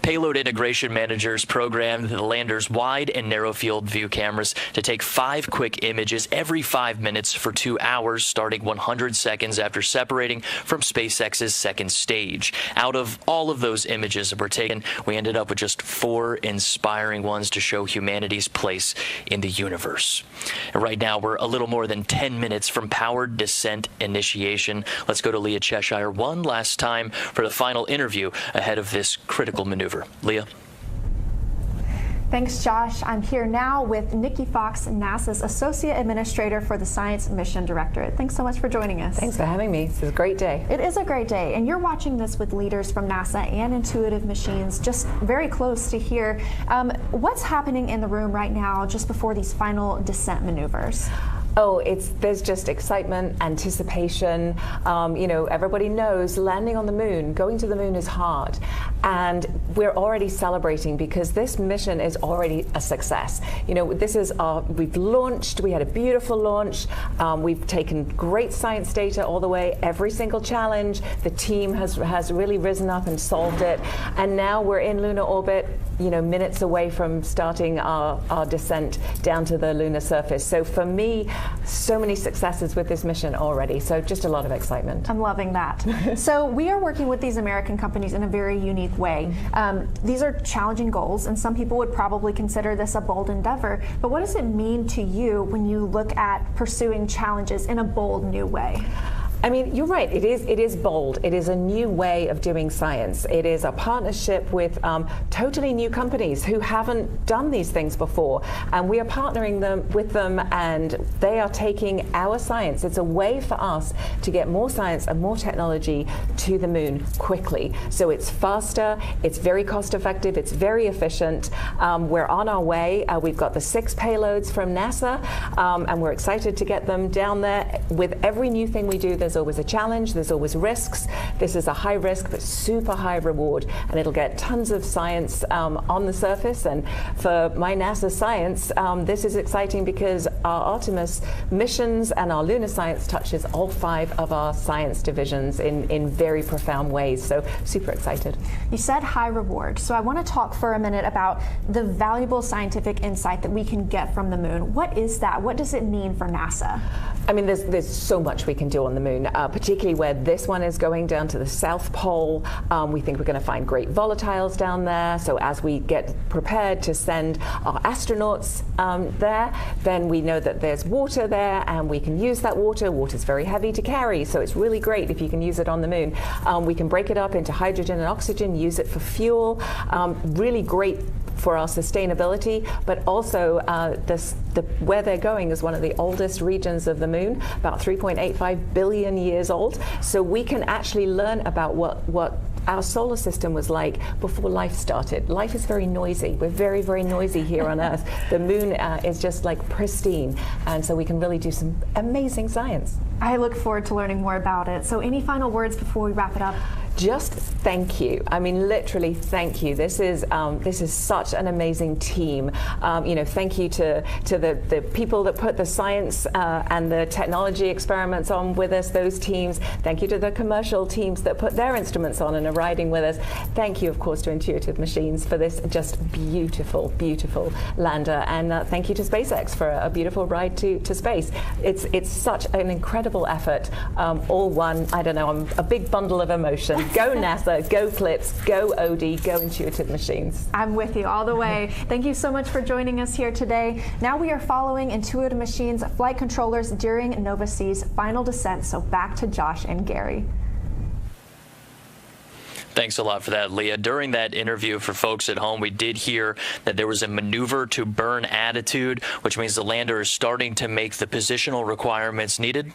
Payload integration managers programmed the lander's wide and narrow field view cameras to take 5 quick images every 5 minutes for 2 hours, starting 100 seconds after separating from SpaceX's second stage. Out of all of those images that were taken, we ended up with just 4 inspiring ones to show humanity's place in the universe. And right now, we're a little more than 10 minutes from powered descent initiation. Let's go to Leah Cheshire one last time for the final interview ahead of this critical maneuver. Leah. Thanks, Josh. I'm here now with Nikki Fox, NASA's Associate Administrator for the Science Mission Directorate. Thanks so much for joining us. Thanks for having me. This is a great day. It is a great day, and you're watching this with leaders from NASA and Intuitive Machines, just very close to here. What's happening in the room right now just before these final descent maneuvers? Oh, there's just excitement, anticipation. You know, everybody knows landing on the moon, going to the moon is hard. And we're already celebrating because this mission is already a success. You know, we've launched, we had a beautiful launch. We've taken great science data all the way, every single challenge. The team has really risen up and solved it. And now we're in lunar orbit, you know, minutes away from starting our descent down to the lunar surface. So for me, so many successes with this mission already. So just a lot of excitement. I'm loving that. So we are working with these American companies in a very unique way. These are challenging goals, and some people would probably consider this a bold endeavor. But what does it mean to you when you look at pursuing challenges in a bold new way? I mean, you're right. It is bold. It is a new way of doing science. It is a partnership with totally new companies who haven't done these things before, and we are partnering with them, and they are taking our science. It's a way for us to get more science and more technology to the moon quickly. So it's faster. It's very cost-effective. It's very efficient. We're on our way. We've got the 6 payloads from NASA, and we're excited to get them down there. With every new thing we do, there's there's always a challenge, there's always risks. This is a high risk but super high reward, and it'll get tons of science on the surface. And for my NASA science, this is exciting because our Artemis missions and our lunar science touches all 5 of our science divisions in very profound ways. So super excited. You said high reward, so I want to talk for a minute about the valuable scientific insight that we can get from the moon. What is that? What does it mean for NASA? I mean, there's so much we can do on the moon, particularly where this one is going down to the South Pole. We think we're going to find great volatiles down there. So as we get prepared to send our astronauts there, then we know that there's water there and we can use that water. Water's very heavy to carry, so it's really great if you can use it on the moon. We can break it up into hydrogen and oxygen, use it for fuel. Really great for our sustainability, but also where they're going is one of the oldest regions of the moon, about 3.85 billion years old. So we can actually learn about what our solar system was like before life started. Life is very noisy. We're very, very noisy here on Earth. The moon is just like pristine, and so we can really do some amazing science. I look forward to learning more about it. So any final words before we wrap it up? Just thank you. I mean, literally, thank you. This is such an amazing team. Thank you to the people that put the science and the technology experiments on with us, those teams. Thank you to the commercial teams that put their instruments on and are riding with us. Thank you, of course, to Intuitive Machines for this just beautiful, beautiful lander. And thank you to SpaceX for a beautiful ride to space. It's such an incredible effort. All one, I don't know, I'm a big bundle of emotion. Go NASA, go Clips, go ODI, go Intuitive Machines. I'm with you all the way. Thank you so much for joining us here today. Now we are following Intuitive Machines flight controllers during Nova-C's final descent. So back to Josh and Gary. Thanks a lot for that, Leah. During that interview for folks at home, we did hear that there was a maneuver to burn attitude, which means the lander is starting to make the positional requirements needed.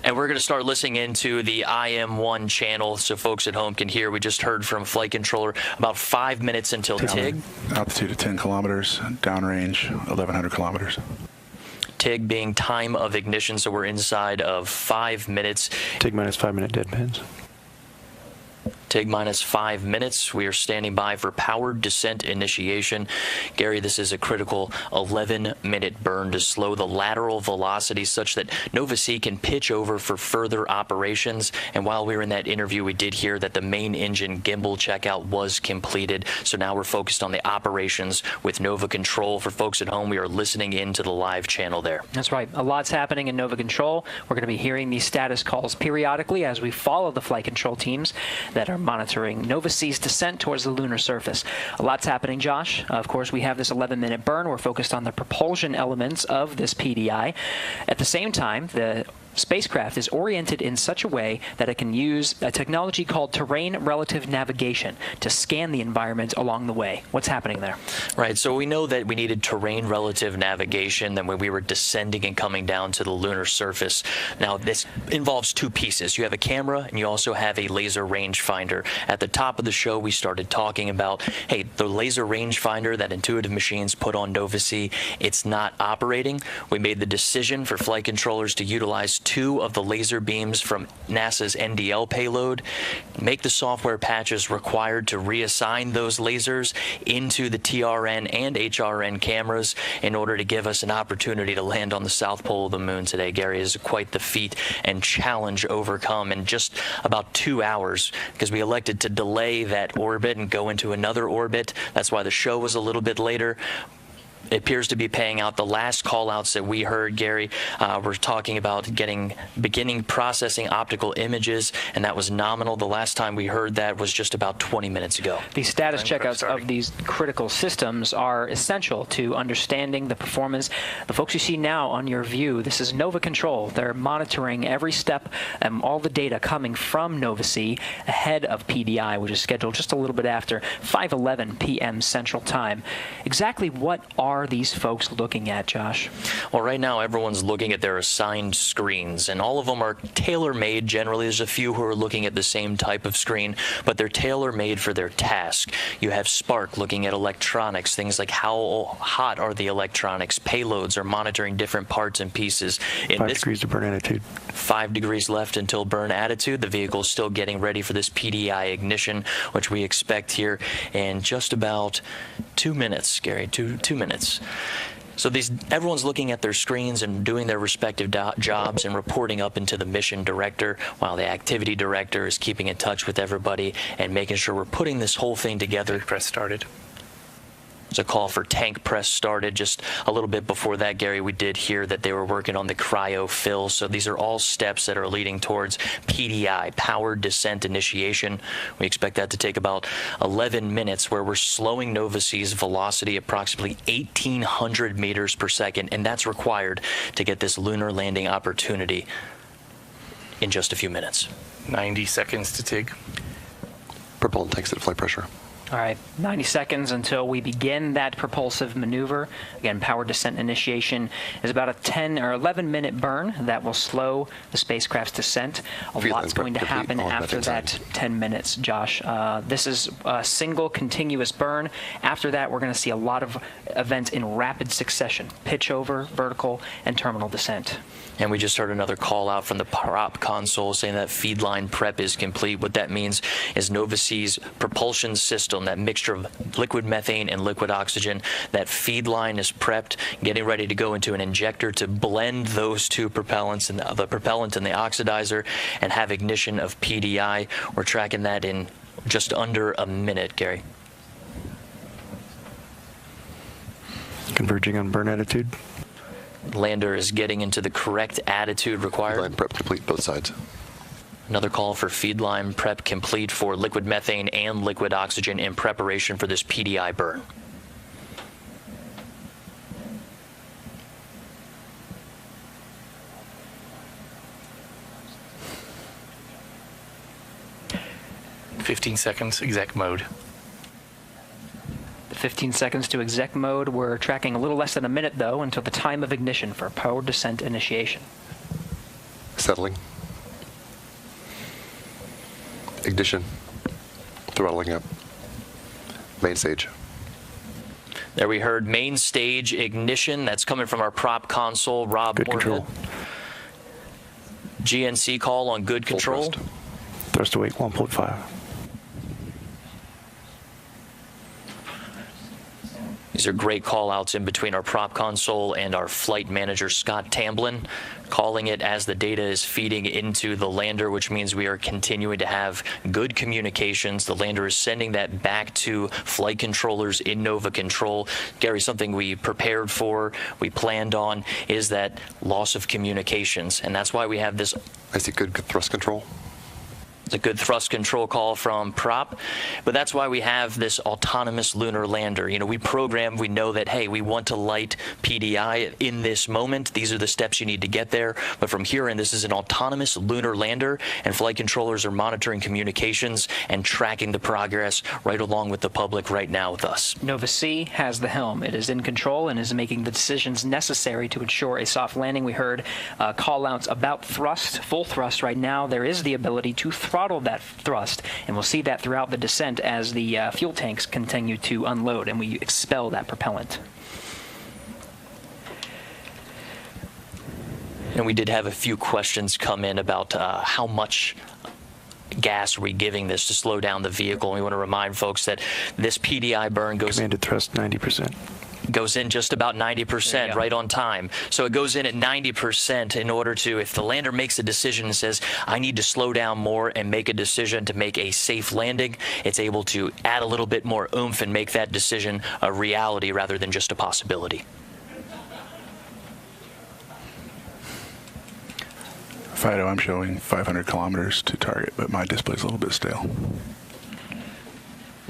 And we're going to start listening into the IM1 channel so folks at home can hear. We just heard from flight controller about 5 minutes until TIG. Altitude of 10 kilometers, downrange 1,100 kilometers. TIG being time of ignition, so we're inside of 5 minutes. TIG minus 5 minute deadpans. TIG minus 5 minutes. We are standing by for powered descent initiation. Gary, this is a critical 11-minute burn to slow the lateral velocity such that Nova-C can pitch over for further operations. And while we were in that interview, we did hear that the main engine gimbal checkout was completed. So now we're focused on the operations with Nova Control. For folks at home, we are listening into the live channel there. That's right. A lot's happening in Nova Control. We're going to be hearing these status calls periodically as we follow the flight control teams that are monitoring Nova-C's descent towards the lunar surface. A lot's happening, Josh. Of course, we have this 11-minute burn. We're focused on the propulsion elements of this PDI. At the same time, the spacecraft is oriented in such a way that it can use a technology called terrain relative navigation to scan the environment along the way. What's happening there? Right, so we know that we needed terrain relative navigation then when we were descending and coming down to the lunar surface. Now, this involves two pieces. You have a camera and you also have a laser rangefinder. At the top of the show, we started talking about, hey, the laser rangefinder that Intuitive Machines put on Nova-C, it's not operating. We made the decision for flight controllers to utilize 2 of the laser beams from NASA's NDL payload, make the software patches required to reassign those lasers into the TRN and HRN cameras in order to give us an opportunity to land on the south pole of the moon today. Gary, is quite the feat and challenge overcome in just about 2 hours because we elected to delay that orbit and go into another orbit. That's why the show was a little bit later. It appears to be paying out. The last call-outs that we heard, Gary, we're talking about beginning processing optical images, and that was nominal. The last time we heard that was just about 20 minutes ago. The status checkouts of these critical systems are essential to understanding the performance. The folks you see now on your view, this is Nova Control. They're monitoring every step and all the data coming from Nova-C ahead of PDI, which is scheduled just a little bit after 5:11 p.m. Central Time. Exactly what are are these folks looking at, Josh? Well, right now everyone's looking at their assigned screens, and all of them are tailor-made. Generally, there's a few who are looking at the same type of screen, but they're tailor-made for their task. You have Spark looking at electronics, things like how hot are the electronics. Payloads are monitoring different parts and pieces. 5 degrees to burn attitude. 5 degrees left until burn attitude. The vehicle is still getting ready for this PDI ignition, which we expect here in just about 2 minutes, Gary, two minutes. So everyone's looking at their screens and doing their respective jobs and reporting up into the mission director, while the activity director is keeping in touch with everybody and making sure we're putting this whole thing together. Press started. There's a call for tank press started. Just a little bit before that, Gary, we did hear that they were working on the cryo fill. So these are all steps that are leading towards PDI, powered descent initiation. We expect that to take about 11 minutes, where we're slowing Nova-C's velocity approximately 1,800 meters per second, and that's required to get this lunar landing opportunity in just a few minutes. 90 seconds to TIG. Propellant tanks at flight pressure. All right, 90 seconds until we begin that propulsive maneuver. Again, power descent initiation is about a 10 or 11-minute burn that will slow the spacecraft's descent. A lot's going to happen after that 10 minutes, Josh. This is a single continuous burn. After that, we're going to see a lot of events in rapid succession: pitch over, vertical, and terminal descent. And we just heard another call out from the prop console saying that feed line prep is complete. What that means is Nova-C's propulsion system, that mixture of liquid methane and liquid oxygen, that feed line is prepped, getting ready to go into an injector to blend those two propellants, and the propellant and the oxidizer, and have ignition of PDI. We're tracking that in just under a minute, Gary. Converging on burn attitude. Lander is getting into the correct attitude required. Line prep complete, both sides. Another call for feed line prep complete for liquid methane and liquid oxygen in preparation for this PDI burn. "15 seconds, exec mode." 15 seconds to exec mode. We're tracking a little less than a minute, though, until the time of ignition for power descent initiation. Settling. Ignition. Throttling up. Main stage. There we heard main stage ignition. That's coming from our prop console, Rob Good Moorhead. control. GNC call on good control. Thrust to weight 1.5. These are great call-outs in between our prop console and our flight manager, Scott Tamblin, calling it as the data is feeding into the lander, which means we are continuing to have good communications. The lander is sending that back to flight controllers in Nova Control. Gary, something we prepared for, we planned on, is that loss of communications, and that's why we have this. I see good thrust control. It's a good thrust control call from prop, but that's why we have this autonomous lunar lander. You know, we programmed, we know that, hey, we want to light PDI in this moment. These are the steps you need to get there. But from here in, this is an autonomous lunar lander, and flight controllers are monitoring communications and tracking the progress right along with the public right now with us. Nova-C has the helm. It is in control and is making the decisions necessary to ensure a soft landing. We heard call-outs about thrust, full thrust right now. There is the ability to throttle that thrust, and we'll see that throughout the descent as the fuel tanks continue to unload and we expel that propellant. And we did have a few questions come in about how much gas are we giving this to slow down the vehicle. And we want to remind folks that this PDI burn goes Commanded thrust 90%. Goes in just about 90%, right on time. So it goes in at 90% in order to, if the lander makes a decision and says, I need to slow down more and make a decision to make a safe landing, it's able to add a little bit more oomph and make that decision a reality rather than just a possibility. Fido, I'm showing 500 kilometers to target, but my display's a little bit stale.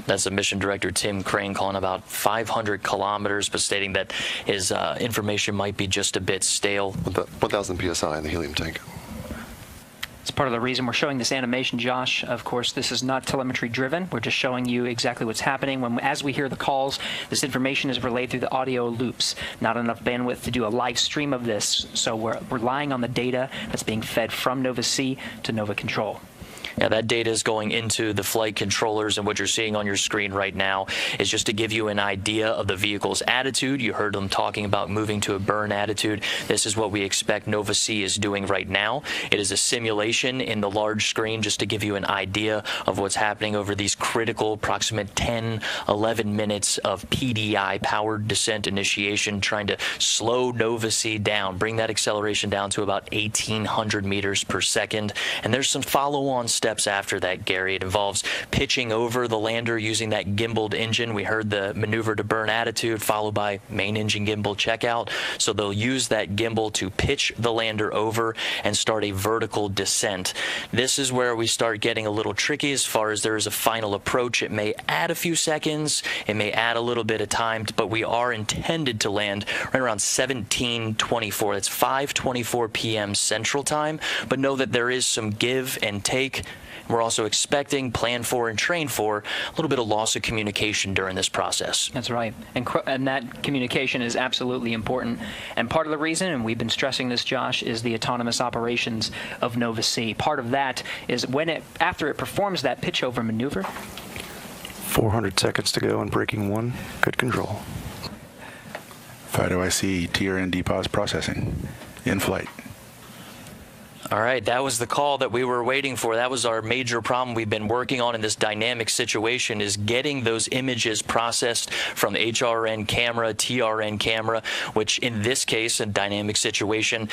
That's the mission director, Tim Crane, calling about 500 kilometers, but stating that his information might be just a bit stale. 1,000 psi in the helium tank. It's part of the reason we're showing this animation, Josh. Of course, this is not telemetry driven. We're just showing you exactly what's happening. As we hear the calls, this information is relayed through the audio loops. Not enough bandwidth to do a live stream of this, so we're relying on the data that's being fed from Nova C to Nova Control. Yeah, that data is going into the flight controllers, and what you're seeing on your screen right now is just to give you an idea of the vehicle's attitude. You heard them talking about moving to a burn attitude. This is what we expect Nova C is doing right now. It is a simulation in the large screen just to give you an idea of what's happening over these critical approximate 10, 11 minutes of PDI, powered descent initiation, trying to slow Nova C down, bring that acceleration down to about 1,800 meters per second. And there's some follow-on steps after that, Gary. It involves pitching over the lander using that gimbaled engine. We heard the maneuver to burn attitude followed by main engine gimbal checkout. So they'll use that gimbal to pitch the lander over and start a vertical descent. This is where we start getting a little tricky as far as there is a final approach. It may add a few seconds, it may add a little bit of time, but we are intended to land right around 17:24. That's 5:24 p.m. Central Time. But know that there is some give and take. We're also expecting, plan for, and train for a little bit of loss of communication during this process. That's right. And that communication is absolutely important. And part of the reason, and we've been stressing this, Josh, is the autonomous operations of Nova C. Part of that is after it performs that pitch over maneuver. 400 seconds to go and braking 1. Good control. FIDO IC TRN DPOS processing. In flight. All right, that was the call that we were waiting for. That was our major problem we've been working on in this dynamic situation, is getting those images processed from the HRN camera, TRN camera, which in this case, a dynamic situation,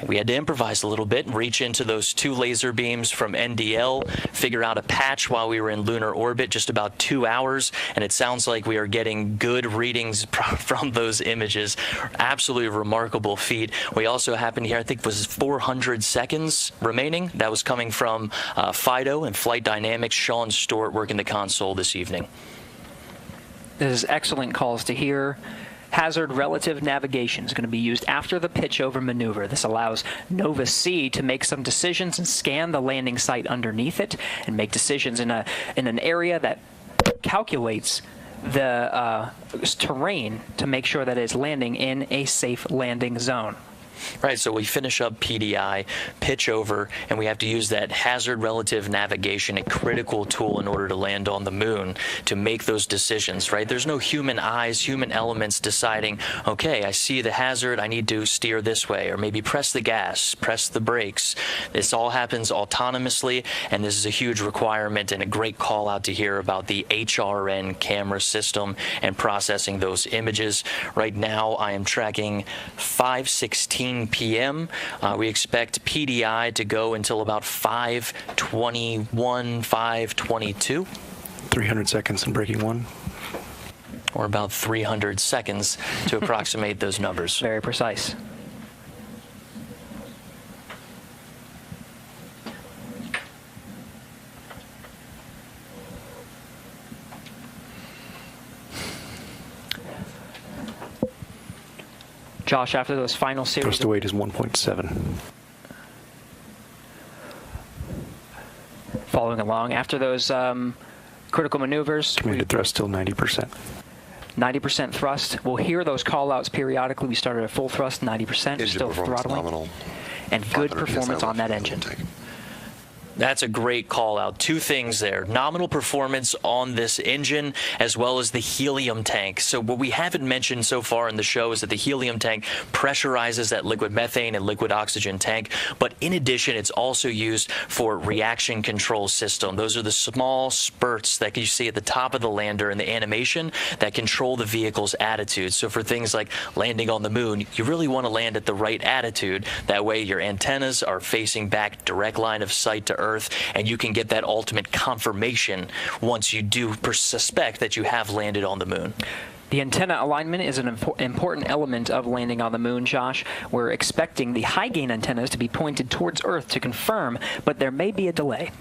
we had to improvise a little bit and reach into those 2 laser beams from NDL, figure out a patch while we were in lunar orbit, just about 2 hours, and it sounds like we are getting good readings from those images. Absolutely remarkable feat. We also happened here, I think it was 400 seconds remaining. That was coming from FIDO and Flight Dynamics. Sean Stewart working the console this evening. This is excellent calls to hear. Hazard relative navigation is going to be used after the pitch over maneuver. This allows Nova C to make some decisions and scan the landing site underneath it and make decisions in an area that calculates the terrain to make sure that it's landing in a safe landing zone. Right, so we finish up PDI, pitch over, and we have to use that hazard relative navigation, a critical tool in order to land on the moon, to make those decisions, right? There's no human eyes, human elements deciding, okay, I see the hazard, I need to steer this way, or maybe press the gas, press the brakes. This all happens autonomously, and this is a huge requirement and a great call out to hear about the HRN camera system and processing those images. Right now, I am tracking 5:16 p.m. We expect PDI to go until about 5:21, 5:22. 300 seconds and braking 1. Or about 300 seconds to approximate those numbers. Very precise. Josh, after those final series... Thrust to weight is 1.7. Following along, after those critical maneuvers... Committed thrust still 90%. 90% thrust. We'll hear those call-outs periodically. We started at full thrust, 90%, still throttling. Nominal. And good performance on that engine. That's a great call out. 2 things there. Nominal performance on this engine as well as the helium tank. So what we haven't mentioned so far in the show is that the helium tank pressurizes that liquid methane and liquid oxygen tank. But in addition, it's also used for reaction control system. Those are the small spurts that you see at the top of the lander in the animation that control the vehicle's attitude. So for things like landing on the moon, you really want to land at the right attitude. That way your antennas are facing back, direct line of sight to Earth, and you can get that ultimate confirmation once you do suspect that you have landed on the moon. The antenna alignment is an important element of landing on the moon, Josh. We're expecting the high-gain antennas to be pointed towards Earth to confirm, but there may be a delay.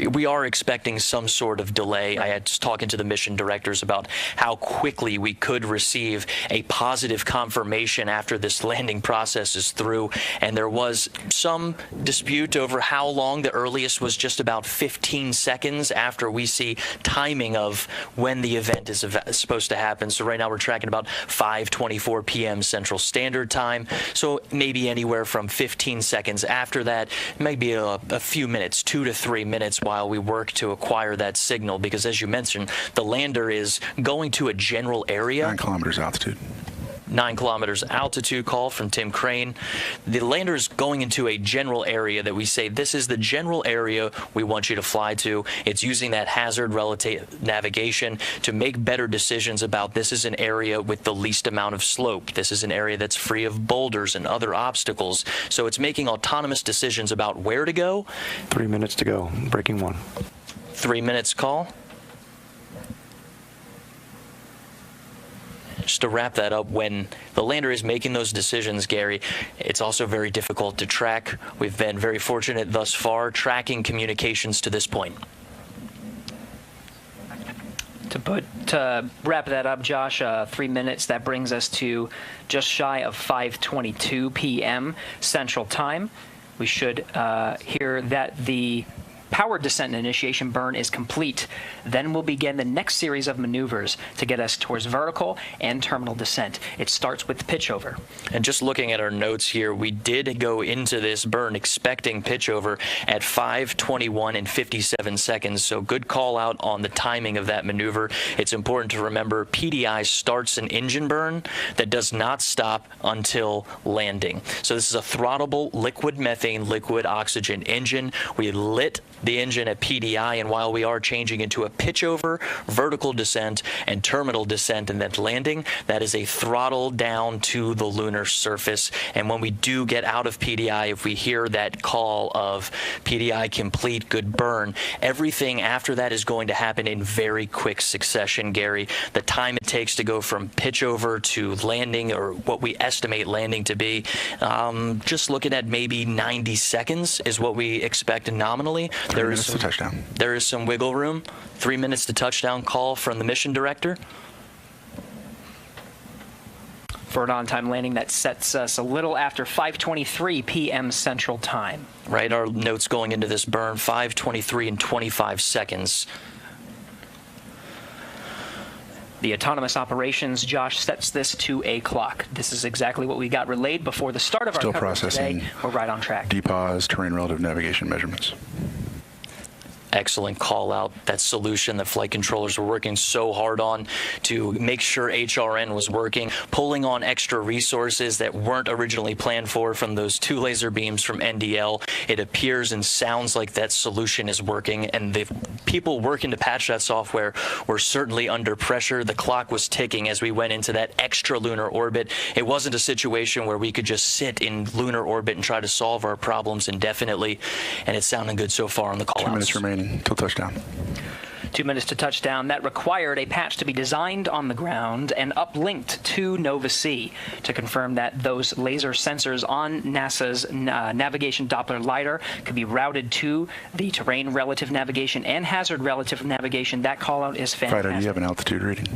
We are expecting some sort of delay. I had just talking to the mission directors about how quickly we could receive a positive confirmation after this landing process is through, and there was some dispute over how long. The earliest was just about 15 seconds after we see timing of when the event is supposed to happen. So right now we're tracking about 5:24 p.m. Central Standard Time. So maybe anywhere from 15 seconds after that, maybe a few minutes, 2 to 3 minutes while we work to acquire that signal. Because as you mentioned, the lander is going to a general area. 9 kilometers altitude. 9 kilometers altitude call from Tim Crane. The lander is going into a general area that we say, this is the general area we want you to fly to. It's using that hazard relative navigation to make better decisions about this is an area with the least amount of slope. This is an area that's free of boulders and other obstacles. So it's making autonomous decisions about where to go. 3 minutes to go, breaking 1. 3 minutes call. Just to wrap that up, when the lander is making those decisions, Gary, it's also very difficult to track. We've been very fortunate thus far tracking communications to this point. To wrap that up, Josh, 3 minutes, that brings us to just shy of 5:22 p.m. Central Time. We should hear that the power descent and initiation burn is complete. Then we'll begin the next series of maneuvers to get us towards vertical and terminal descent. It starts with pitch over. And just looking at our notes here, we did go into this burn expecting pitch over at 5:21 and 57 seconds. So good call out on the timing of that maneuver. It's important to remember PDI starts an engine burn that does not stop until landing. So this is a throttleable liquid methane, liquid oxygen engine. We lit the engine at PDI, and while we are changing into a pitch over, vertical descent, and terminal descent and then landing, that is a throttle down to the lunar surface. And when we do get out of PDI, if we hear that call of PDI complete, good burn, everything after that is going to happen in very quick succession, Gary. The time it takes to go from pitch over to landing, or what we estimate landing to be, just looking at maybe 90 seconds is what we expect nominally. 3 minutes to touchdown. There is some wiggle room. 3 minutes to touchdown call from the mission director. For an on-time landing, that sets us a little after 5:23 p.m. Central Time. Right, our notes going into this burn, 5:23 and 25 seconds. The autonomous operations, Josh, sets this to a clock. This is exactly what we got relayed before the start of our Still coverage processing. today. We're right on track. DPAS, terrain relative navigation measurements. Excellent call out. That solution that flight controllers were working so hard on to make sure HRN was working, pulling on extra resources that weren't originally planned for from those 2 laser beams from NDL. It appears and sounds like that solution is working, and the people working to patch that software were certainly under pressure. The clock was ticking as we went into that extra lunar orbit. It wasn't a situation where we could just sit in lunar orbit and try to solve our problems indefinitely, and it's sounding good so far on the call outs. 2 minutes remaining till touchdown. 2 minutes to touchdown. That required a patch to be designed on the ground and uplinked to Nova C to confirm that those laser sensors on NASA's navigation Doppler lidar could be routed to the terrain relative navigation and hazard relative navigation. That call out is fantastic. Friday, do you have an altitude reading?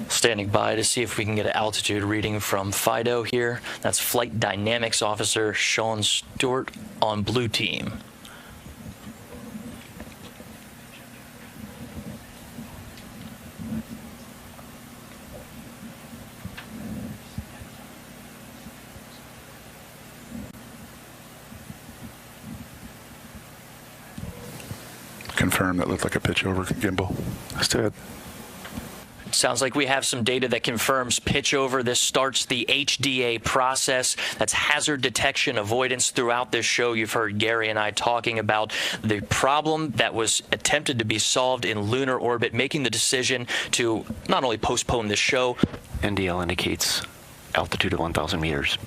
Standing by to see if we can get an altitude reading from FIDO here. That's Flight Dynamics Officer Sean Stewart on Blue Team. Confirm that looked like a pitch over gimbal. Let's do it. Sounds like we have some data that confirms pitch over. This starts the HDA process. That's hazard detection avoidance. Throughout this show, you've heard Gary and I talking about the problem that was attempted to be solved in lunar orbit, making the decision to not only postpone this show. NDL indicates altitude of 1,000 meters.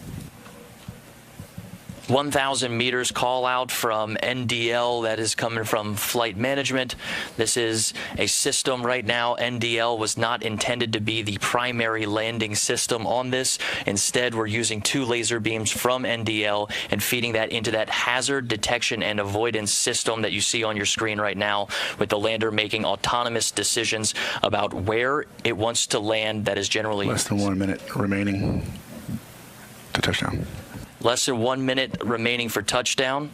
1,000 meters call out from NDL that is coming from flight management. This is a system right now. NDL was not intended to be the primary landing system on this. Instead, we're using 2 laser beams from NDL and feeding that into that hazard detection and avoidance system that you see on your screen right now, with the lander making autonomous decisions about where it wants to land. That is generally less than 1 minute remaining to touchdown. Less than 1 minute remaining for touchdown.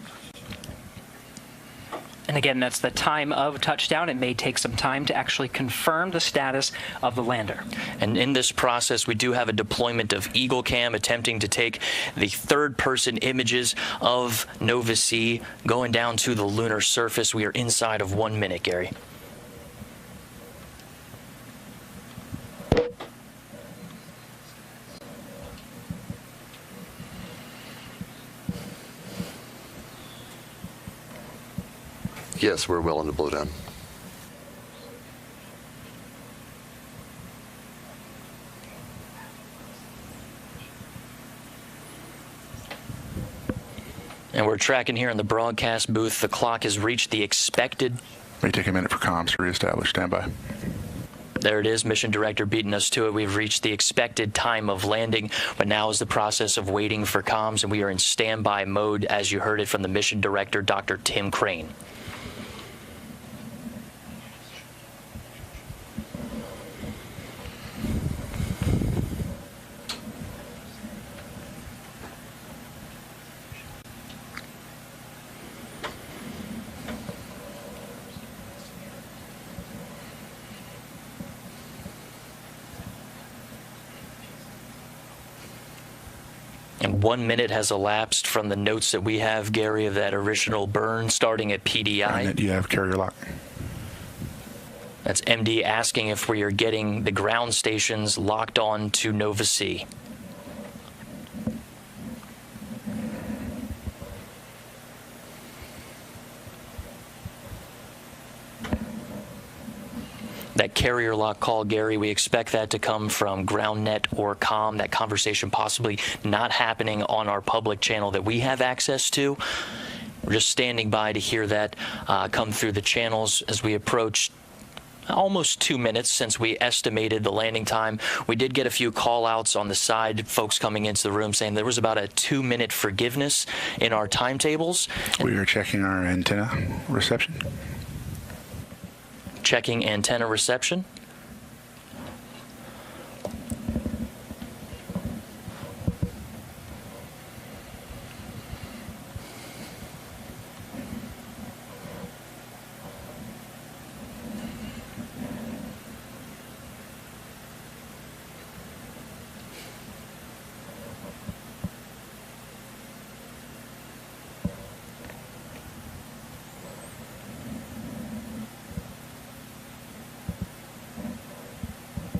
And again, that's the time of touchdown. It may take some time to actually confirm the status of the lander. And in this process, we do have a deployment of Eagle Cam attempting to take the third-person images of Nova C going down to the lunar surface. We are inside of 1 minute, Gary. Yes, we're well into blowdown. And we're tracking here in the broadcast booth. The clock has reached the expected. May take a minute for comms to reestablish. Stand by. There it is, mission director beating us to it. We've reached the expected time of landing, but now is the process of waiting for comms, and we are in standby mode, as you heard it from the mission director, Dr. Tim Crane. And 1 minute has elapsed from the notes that we have, Gary, of that original burn starting at PDI. And you have carrier lock. That's MD asking if we are getting the ground stations locked on to Nova C. That carrier lock call, Gary, we expect that to come from GroundNet or COM, that conversation possibly not happening on our public channel that we have access to. We're just standing by to hear that come through the channels as we approach almost 2 minutes since we estimated the landing time. We did get a few call outs on the side, folks coming into the room saying there was about a 2-minute forgiveness in our timetables. We are checking our antenna reception. Checking antenna reception.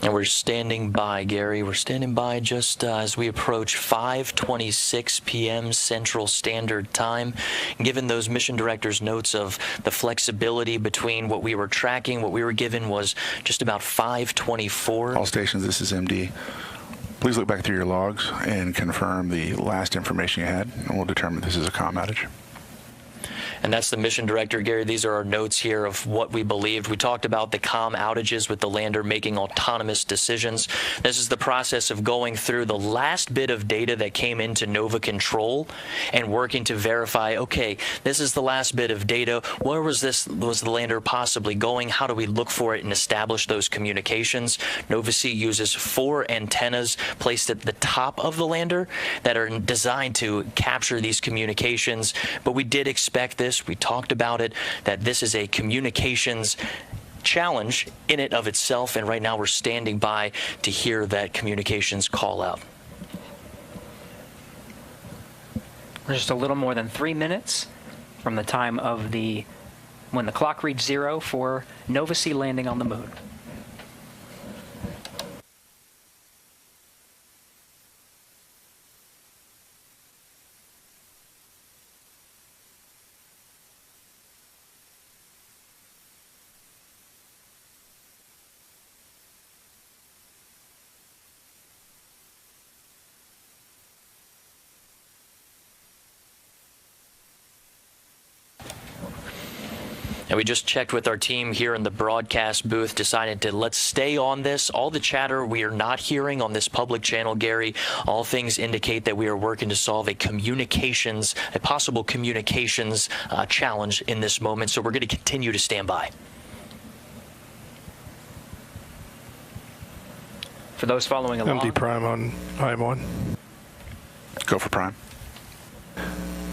And we're standing by, Gary. We're standing by just as we approach 5:26 p.m. Central Standard Time. Given those mission directors' notes of the flexibility between what we were tracking, what we were given was just about 5:24. All stations, this is MD. Please look back through your logs and confirm the last information you had, and we'll determine this is a comm outage. And that's the mission director, Gary. These are our notes here of what we believed. We talked about the comm outages with the lander making autonomous decisions. This is the process of going through the last bit of data that came into Nova Control and working to verify, okay, this is the last bit of data. Where was the lander possibly going? How do we look for it and establish those communications? Nova C uses 4 antennas placed at the top of the lander that are designed to capture these communications. But we did expect this. We talked about it, that this is a communications challenge in and of itself, and right now we're standing by to hear that communications call out. We're just a little more than 3 minutes from the time of when the clock reached 0 for Nova C landing on the moon. And we just checked with our team here in the broadcast booth, decided to let's stay on this. All the chatter we are not hearing on this public channel, Gary, all things indicate that we are working to solve a possible communications challenge in this moment. So we're going to continue to stand by. For those following along. MD Prime on IM1. Go for Prime.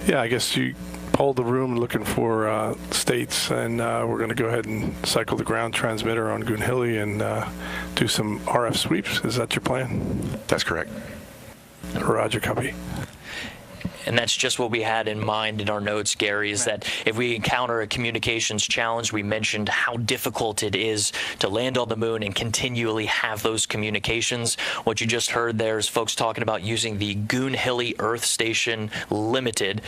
Yeah, I guess you polled the room looking for states, and we're going to go ahead and cycle the ground transmitter on Goonhilly and do some RF sweeps. Is that your plan? That's correct. Roger, copy. And that's just what we had in mind in our notes, Gary, is that if we encounter a communications challenge, we mentioned how difficult it is to land on the moon and continually have those communications. What you just heard there is folks talking about using the Goonhilly Earth Station Limited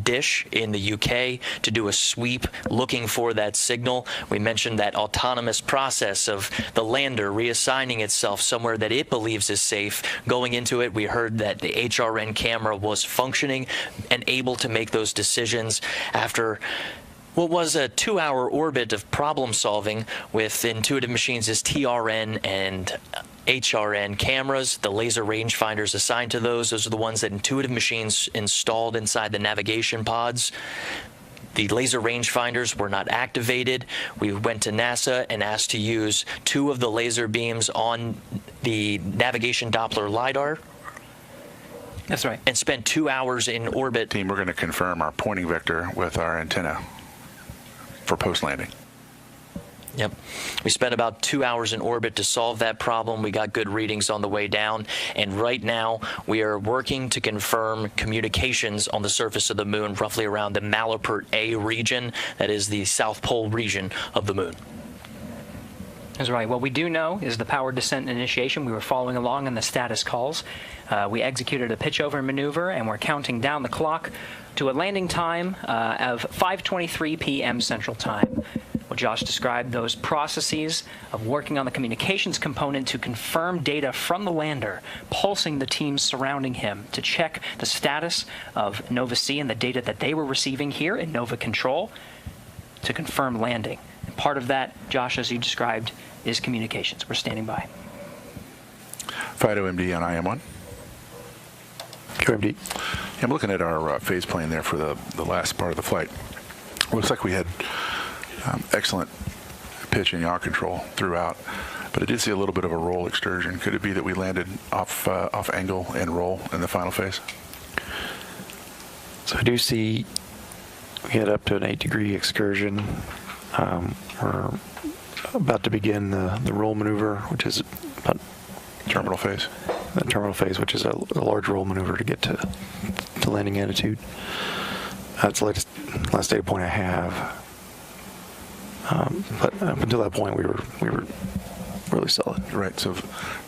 dish in the UK to do a sweep looking for that signal. We mentioned that autonomous process of the lander reassigning itself somewhere that it believes is safe. Going into it, we heard that the HRN camera was functioning and able to make those decisions after what was a 2-hour orbit of problem solving with Intuitive Machines' TRN and HRN cameras. The laser rangefinders assigned to those are the ones that Intuitive Machines installed inside the navigation pods. The laser rangefinders were not activated. We went to NASA and asked to use 2 of the laser beams on the navigation Doppler LiDAR. That's right. And spent 2 hours in orbit. Team, we're going to confirm our pointing vector with our antenna for post-landing. Yep. We spent about 2 hours in orbit to solve that problem. We got good readings on the way down. And right now, we are working to confirm communications on the surface of the moon, roughly around the Malapert A region. That is the South Pole region of the moon. That's right. What we do know is the power descent initiation. We were following along in the status calls. We executed a pitch-over maneuver, and we're counting down the clock to a landing time of 5:23 p.m. Central Time. Well, Josh described those processes of working on the communications component to confirm data from the lander, pulsing the teams surrounding him to check the status of Nova C and the data that they were receiving here in Nova Control to confirm landing. And part of that, Josh, as you described, is communications. We're standing by. Fido MD on IM1. QMD. I'm looking at our phase plane there for the last part of the flight. Looks like we had excellent pitch and yaw control throughout, but I did see a little bit of a roll excursion. Could it be that we landed off angle and roll in the final phase? So I do see we had up to an 8-degree excursion. We're about to begin the roll maneuver, which is about terminal phase. The terminal phase, which is a large roll maneuver to get to landing attitude. That's the last data point I have. But up until that point, we were really solid. Right. So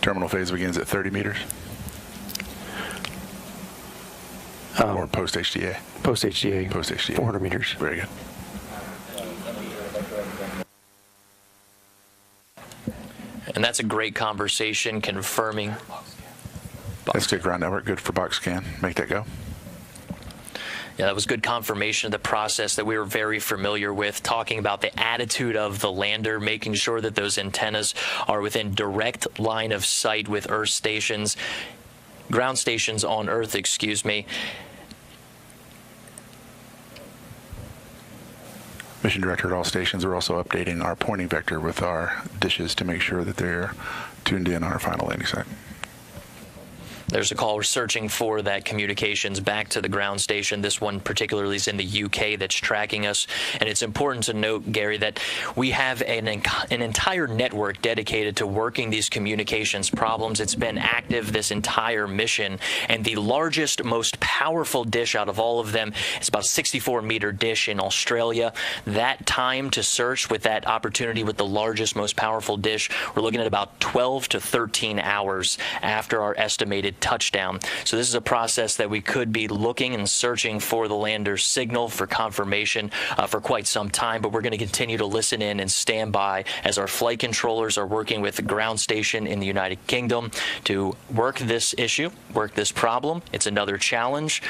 terminal phase begins at 30 meters. Or post HDA. Post HDA. Post HDA. 400 meters. Very good. And that's a great conversation confirming. That's good ground network. Good for box scan. Make that go. Yeah, that was good confirmation of the process that we were very familiar with, talking about the attitude of the lander, making sure that those antennas are within direct line of sight with Earth stations, ground stations on Earth, excuse me. Mission director at all stations are also updating our pointing vector with our dishes to make sure that they're tuned in on our final landing site. There's a call. We're searching for that communications back to the ground station. This one particularly is in the UK that's tracking us. And it's important to note, Gary, that we have an entire network dedicated to working these communications problems. It's been active this entire mission. And the largest, most powerful dish out of all of them is about a 64-meter dish in Australia. That time to search with that opportunity with the largest, most powerful dish, we're looking at about 12 to 13 hours after our estimated touchdown. So this is a process that we could be looking and searching for the lander's signal for confirmation for quite some time, but we're going to continue to listen in and stand by as our flight controllers are working with the ground station in the United Kingdom to work this issue, work this problem. It's another challenge,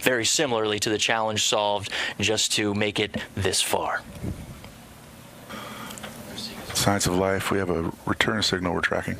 very similarly to the challenge solved just to make it this far. Signs of life. We have a return signal we're tracking.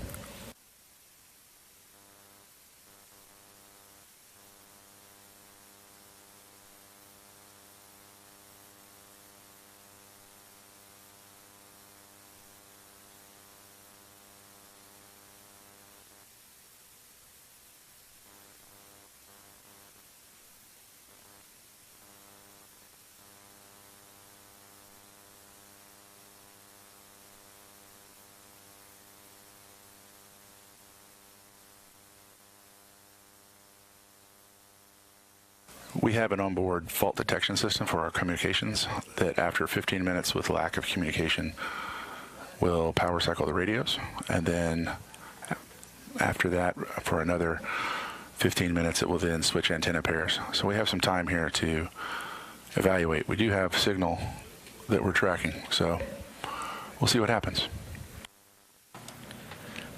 We have an onboard fault detection system for our communications that after 15 minutes with lack of communication will power cycle the radios, and then after that for another 15 minutes it will then switch antenna pairs. So we have some time here to evaluate. We do have signal that we're tracking, so we'll see what happens.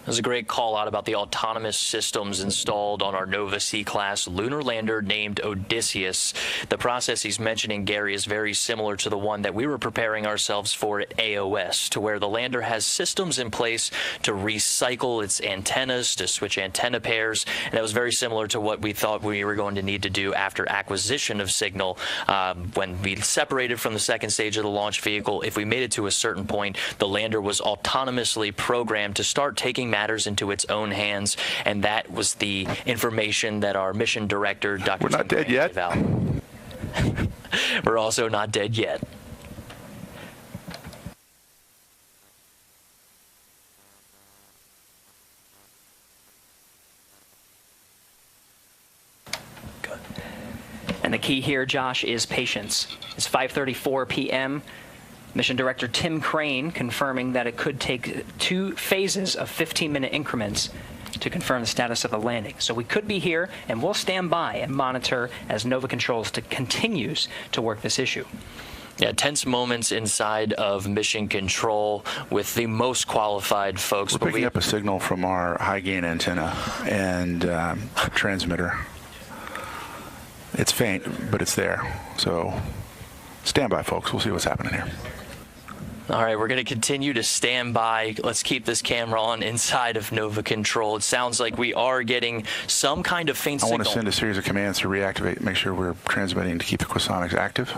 There's a great call out about the autonomous systems installed on our Nova C-class lunar lander named Odysseus. The process he's mentioning, Gary, is very similar to the one that we were preparing ourselves for at AOS, to where the lander has systems in place to recycle its antennas, to switch antenna pairs, and that was very similar to what we thought we were going to need to do after acquisition of signal. When we separated from the second stage of the launch vehicle, if we made it to a certain point, the lander was autonomously programmed to start taking matters into its own hands, and that was the information that our mission director, Dr. We're not dead yet. We're also not dead yet. Good. And the key here, Josh, is patience. It's 5:34 p.m. Mission Director Tim Crane confirming that it could take 2 phases of 15-minute increments to confirm the status of the landing. So we could be here, and we'll stand by and monitor as Nova Controls continues to work this issue. Yeah, tense moments inside of Mission Control with the most qualified folks. We're picking up a signal from our high-gain antenna and transmitter. It's faint, but it's there. So stand by, folks. We'll see what's happening here. All right, we're going to continue to stand by. Let's keep this camera on inside of Nova Control. It sounds like we are getting some kind of faint signal. I want to send a series of commands to reactivate, make sure we're transmitting to keep Aquasonics active.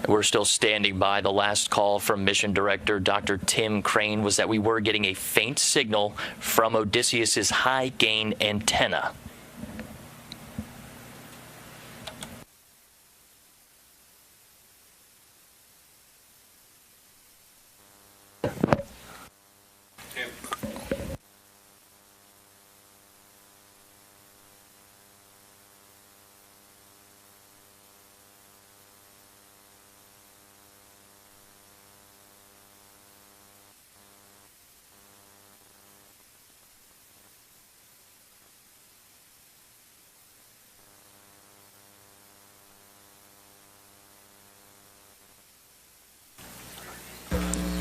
We're still standing by. The last call from Mission Director Dr. Tim Crane was that we were getting a faint signal from Odysseus's high-gain antenna.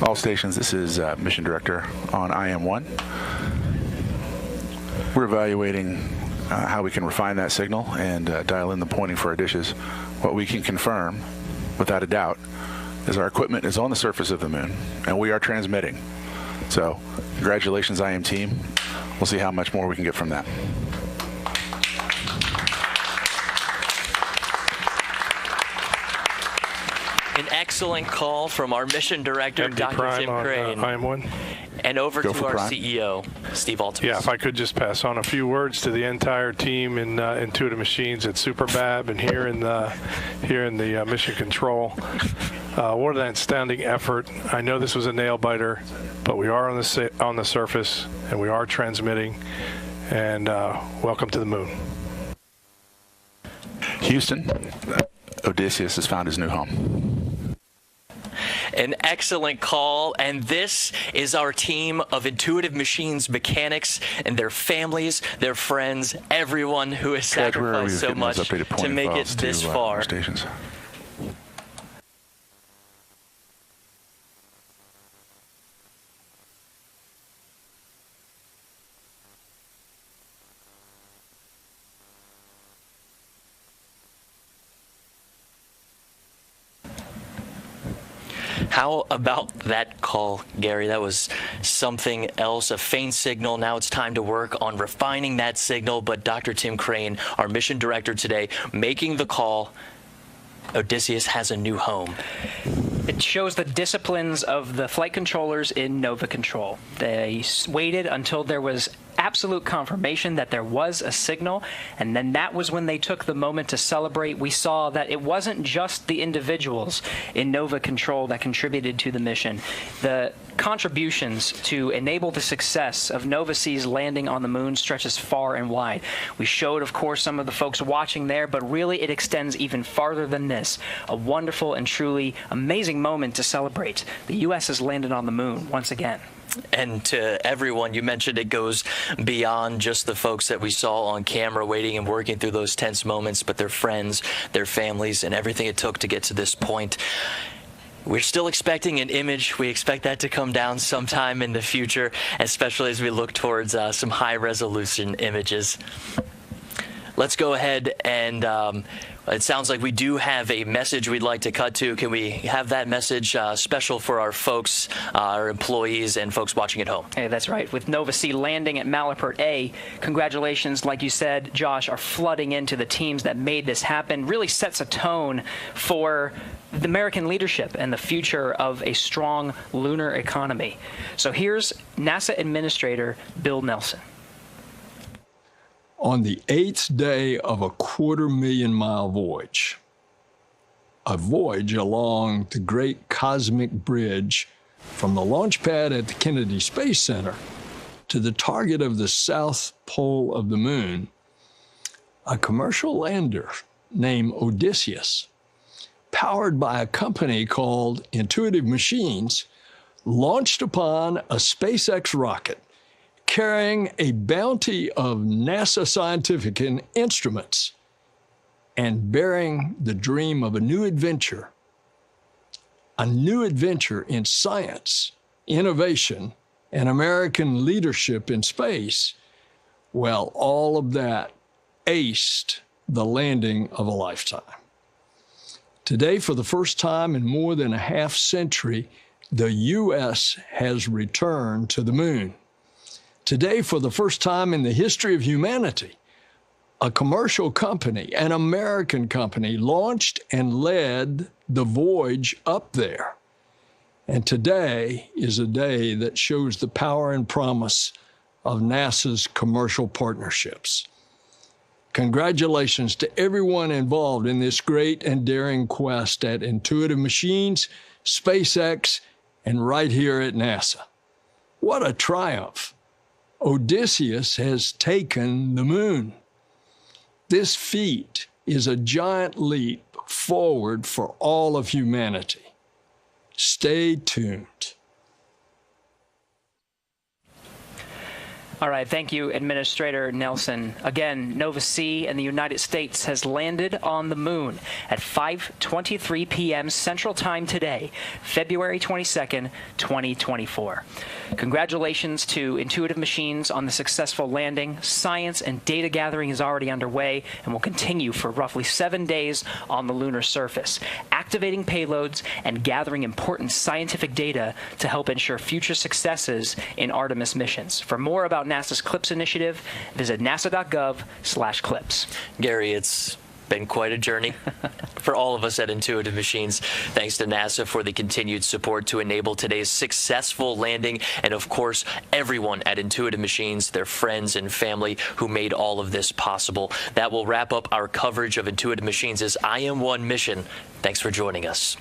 All stations, this is Mission Director on IM-1. We're evaluating how we can refine that signal and dial in the pointing for our dishes. What we can confirm, without a doubt, is our equipment is on the surface of the moon, and we are transmitting. So, congratulations, IM team. We'll see how much more we can get from that. An excellent call from our Mission Director, Dr. Tim Crane. IM-1. And over to our Prime. CEO, Steve Altimus. Yeah, if I could just pass on a few words to the entire team in Intuitive Machines at Superbab and here in the Mission Control. What an outstanding effort. I know this was a nail biter, but we are on the surface and we are transmitting. And welcome to the moon. Houston, Odysseus has found his new home. An excellent call, and this is our team of Intuitive Machines mechanics and their families, their friends, everyone who has sacrificed so much to make it this far. Stations. How about that call, Gary? That was something else, a faint signal. Now it's time to work on refining that signal. But Dr. Tim Crane, our mission director today, making the call. Odysseus has a new home. It shows the disciplines of the flight controllers in Nova Control. They waited until there was absolute confirmation that there was a signal, and then that was when they took the moment to celebrate. We saw that it wasn't just the individuals in Nova Control that contributed to the mission. The contributions to enable the success of Nova C's landing on the moon stretches far and wide. We showed, of course, some of the folks watching there, but really it extends even farther than this. A wonderful and truly amazing moment to celebrate. The U.S. has landed on the moon once again. And to everyone, you mentioned it goes beyond just the folks that we saw on camera waiting and working through those tense moments, but their friends, their families, and everything it took to get to this point. We're still expecting an image. We expect that to come down sometime in the future, especially as we look towards some high-resolution images. Let's go ahead and it sounds like we do have a message we'd like to cut to. Can we have that message special for our folks, our employees, and folks watching at home? Hey, that's right. With Nova C landing at Malapert A, congratulations, like you said, Josh, are flooding into the teams that made this happen. Really sets a tone for the American leadership and the future of a strong lunar economy. So here's NASA Administrator Bill Nelson. On the 8th day of a 250,000-mile voyage, a voyage along the Great Cosmic Bridge from the launch pad at the Kennedy Space Center to the target of the south pole of the moon, a commercial lander named Odysseus, powered by a company called Intuitive Machines, launched upon a SpaceX rocket carrying a bounty of NASA scientific instruments and bearing the dream of a new adventure in science, innovation, and American leadership in space. Well, all of that aced the landing of a lifetime. Today, for the first time in more than a half century, the U.S. has returned to the moon. Today, for the first time in the history of humanity, a commercial company, an American company, launched and led the voyage up there. And today is a day that shows the power and promise of NASA's commercial partnerships. Congratulations to everyone involved in this great and daring quest at Intuitive Machines, SpaceX, and right here at NASA. What a triumph! Odysseus has taken the moon. This feat is a giant leap forward for all of humanity. Stay tuned. All right, thank you, Administrator Nelson. Again, Nova C and the United States has landed on the moon at 5:23 p.m. Central Time today, February 22nd, 2024. Congratulations to Intuitive Machines on the successful landing. Science and data gathering is already underway and will continue for roughly 7 days on the lunar surface, activating payloads and gathering important scientific data to help ensure future successes in Artemis missions. For more about NASA's CLIPS initiative, visit nasa.gov/CLIPS. Gary, it's been quite a journey for all of us at Intuitive Machines. Thanks to NASA for the continued support to enable today's successful landing, and of course, everyone at Intuitive Machines, their friends and family who made all of this possible. That will wrap up our coverage of Intuitive Machines' IM-1 mission. Thanks for joining us.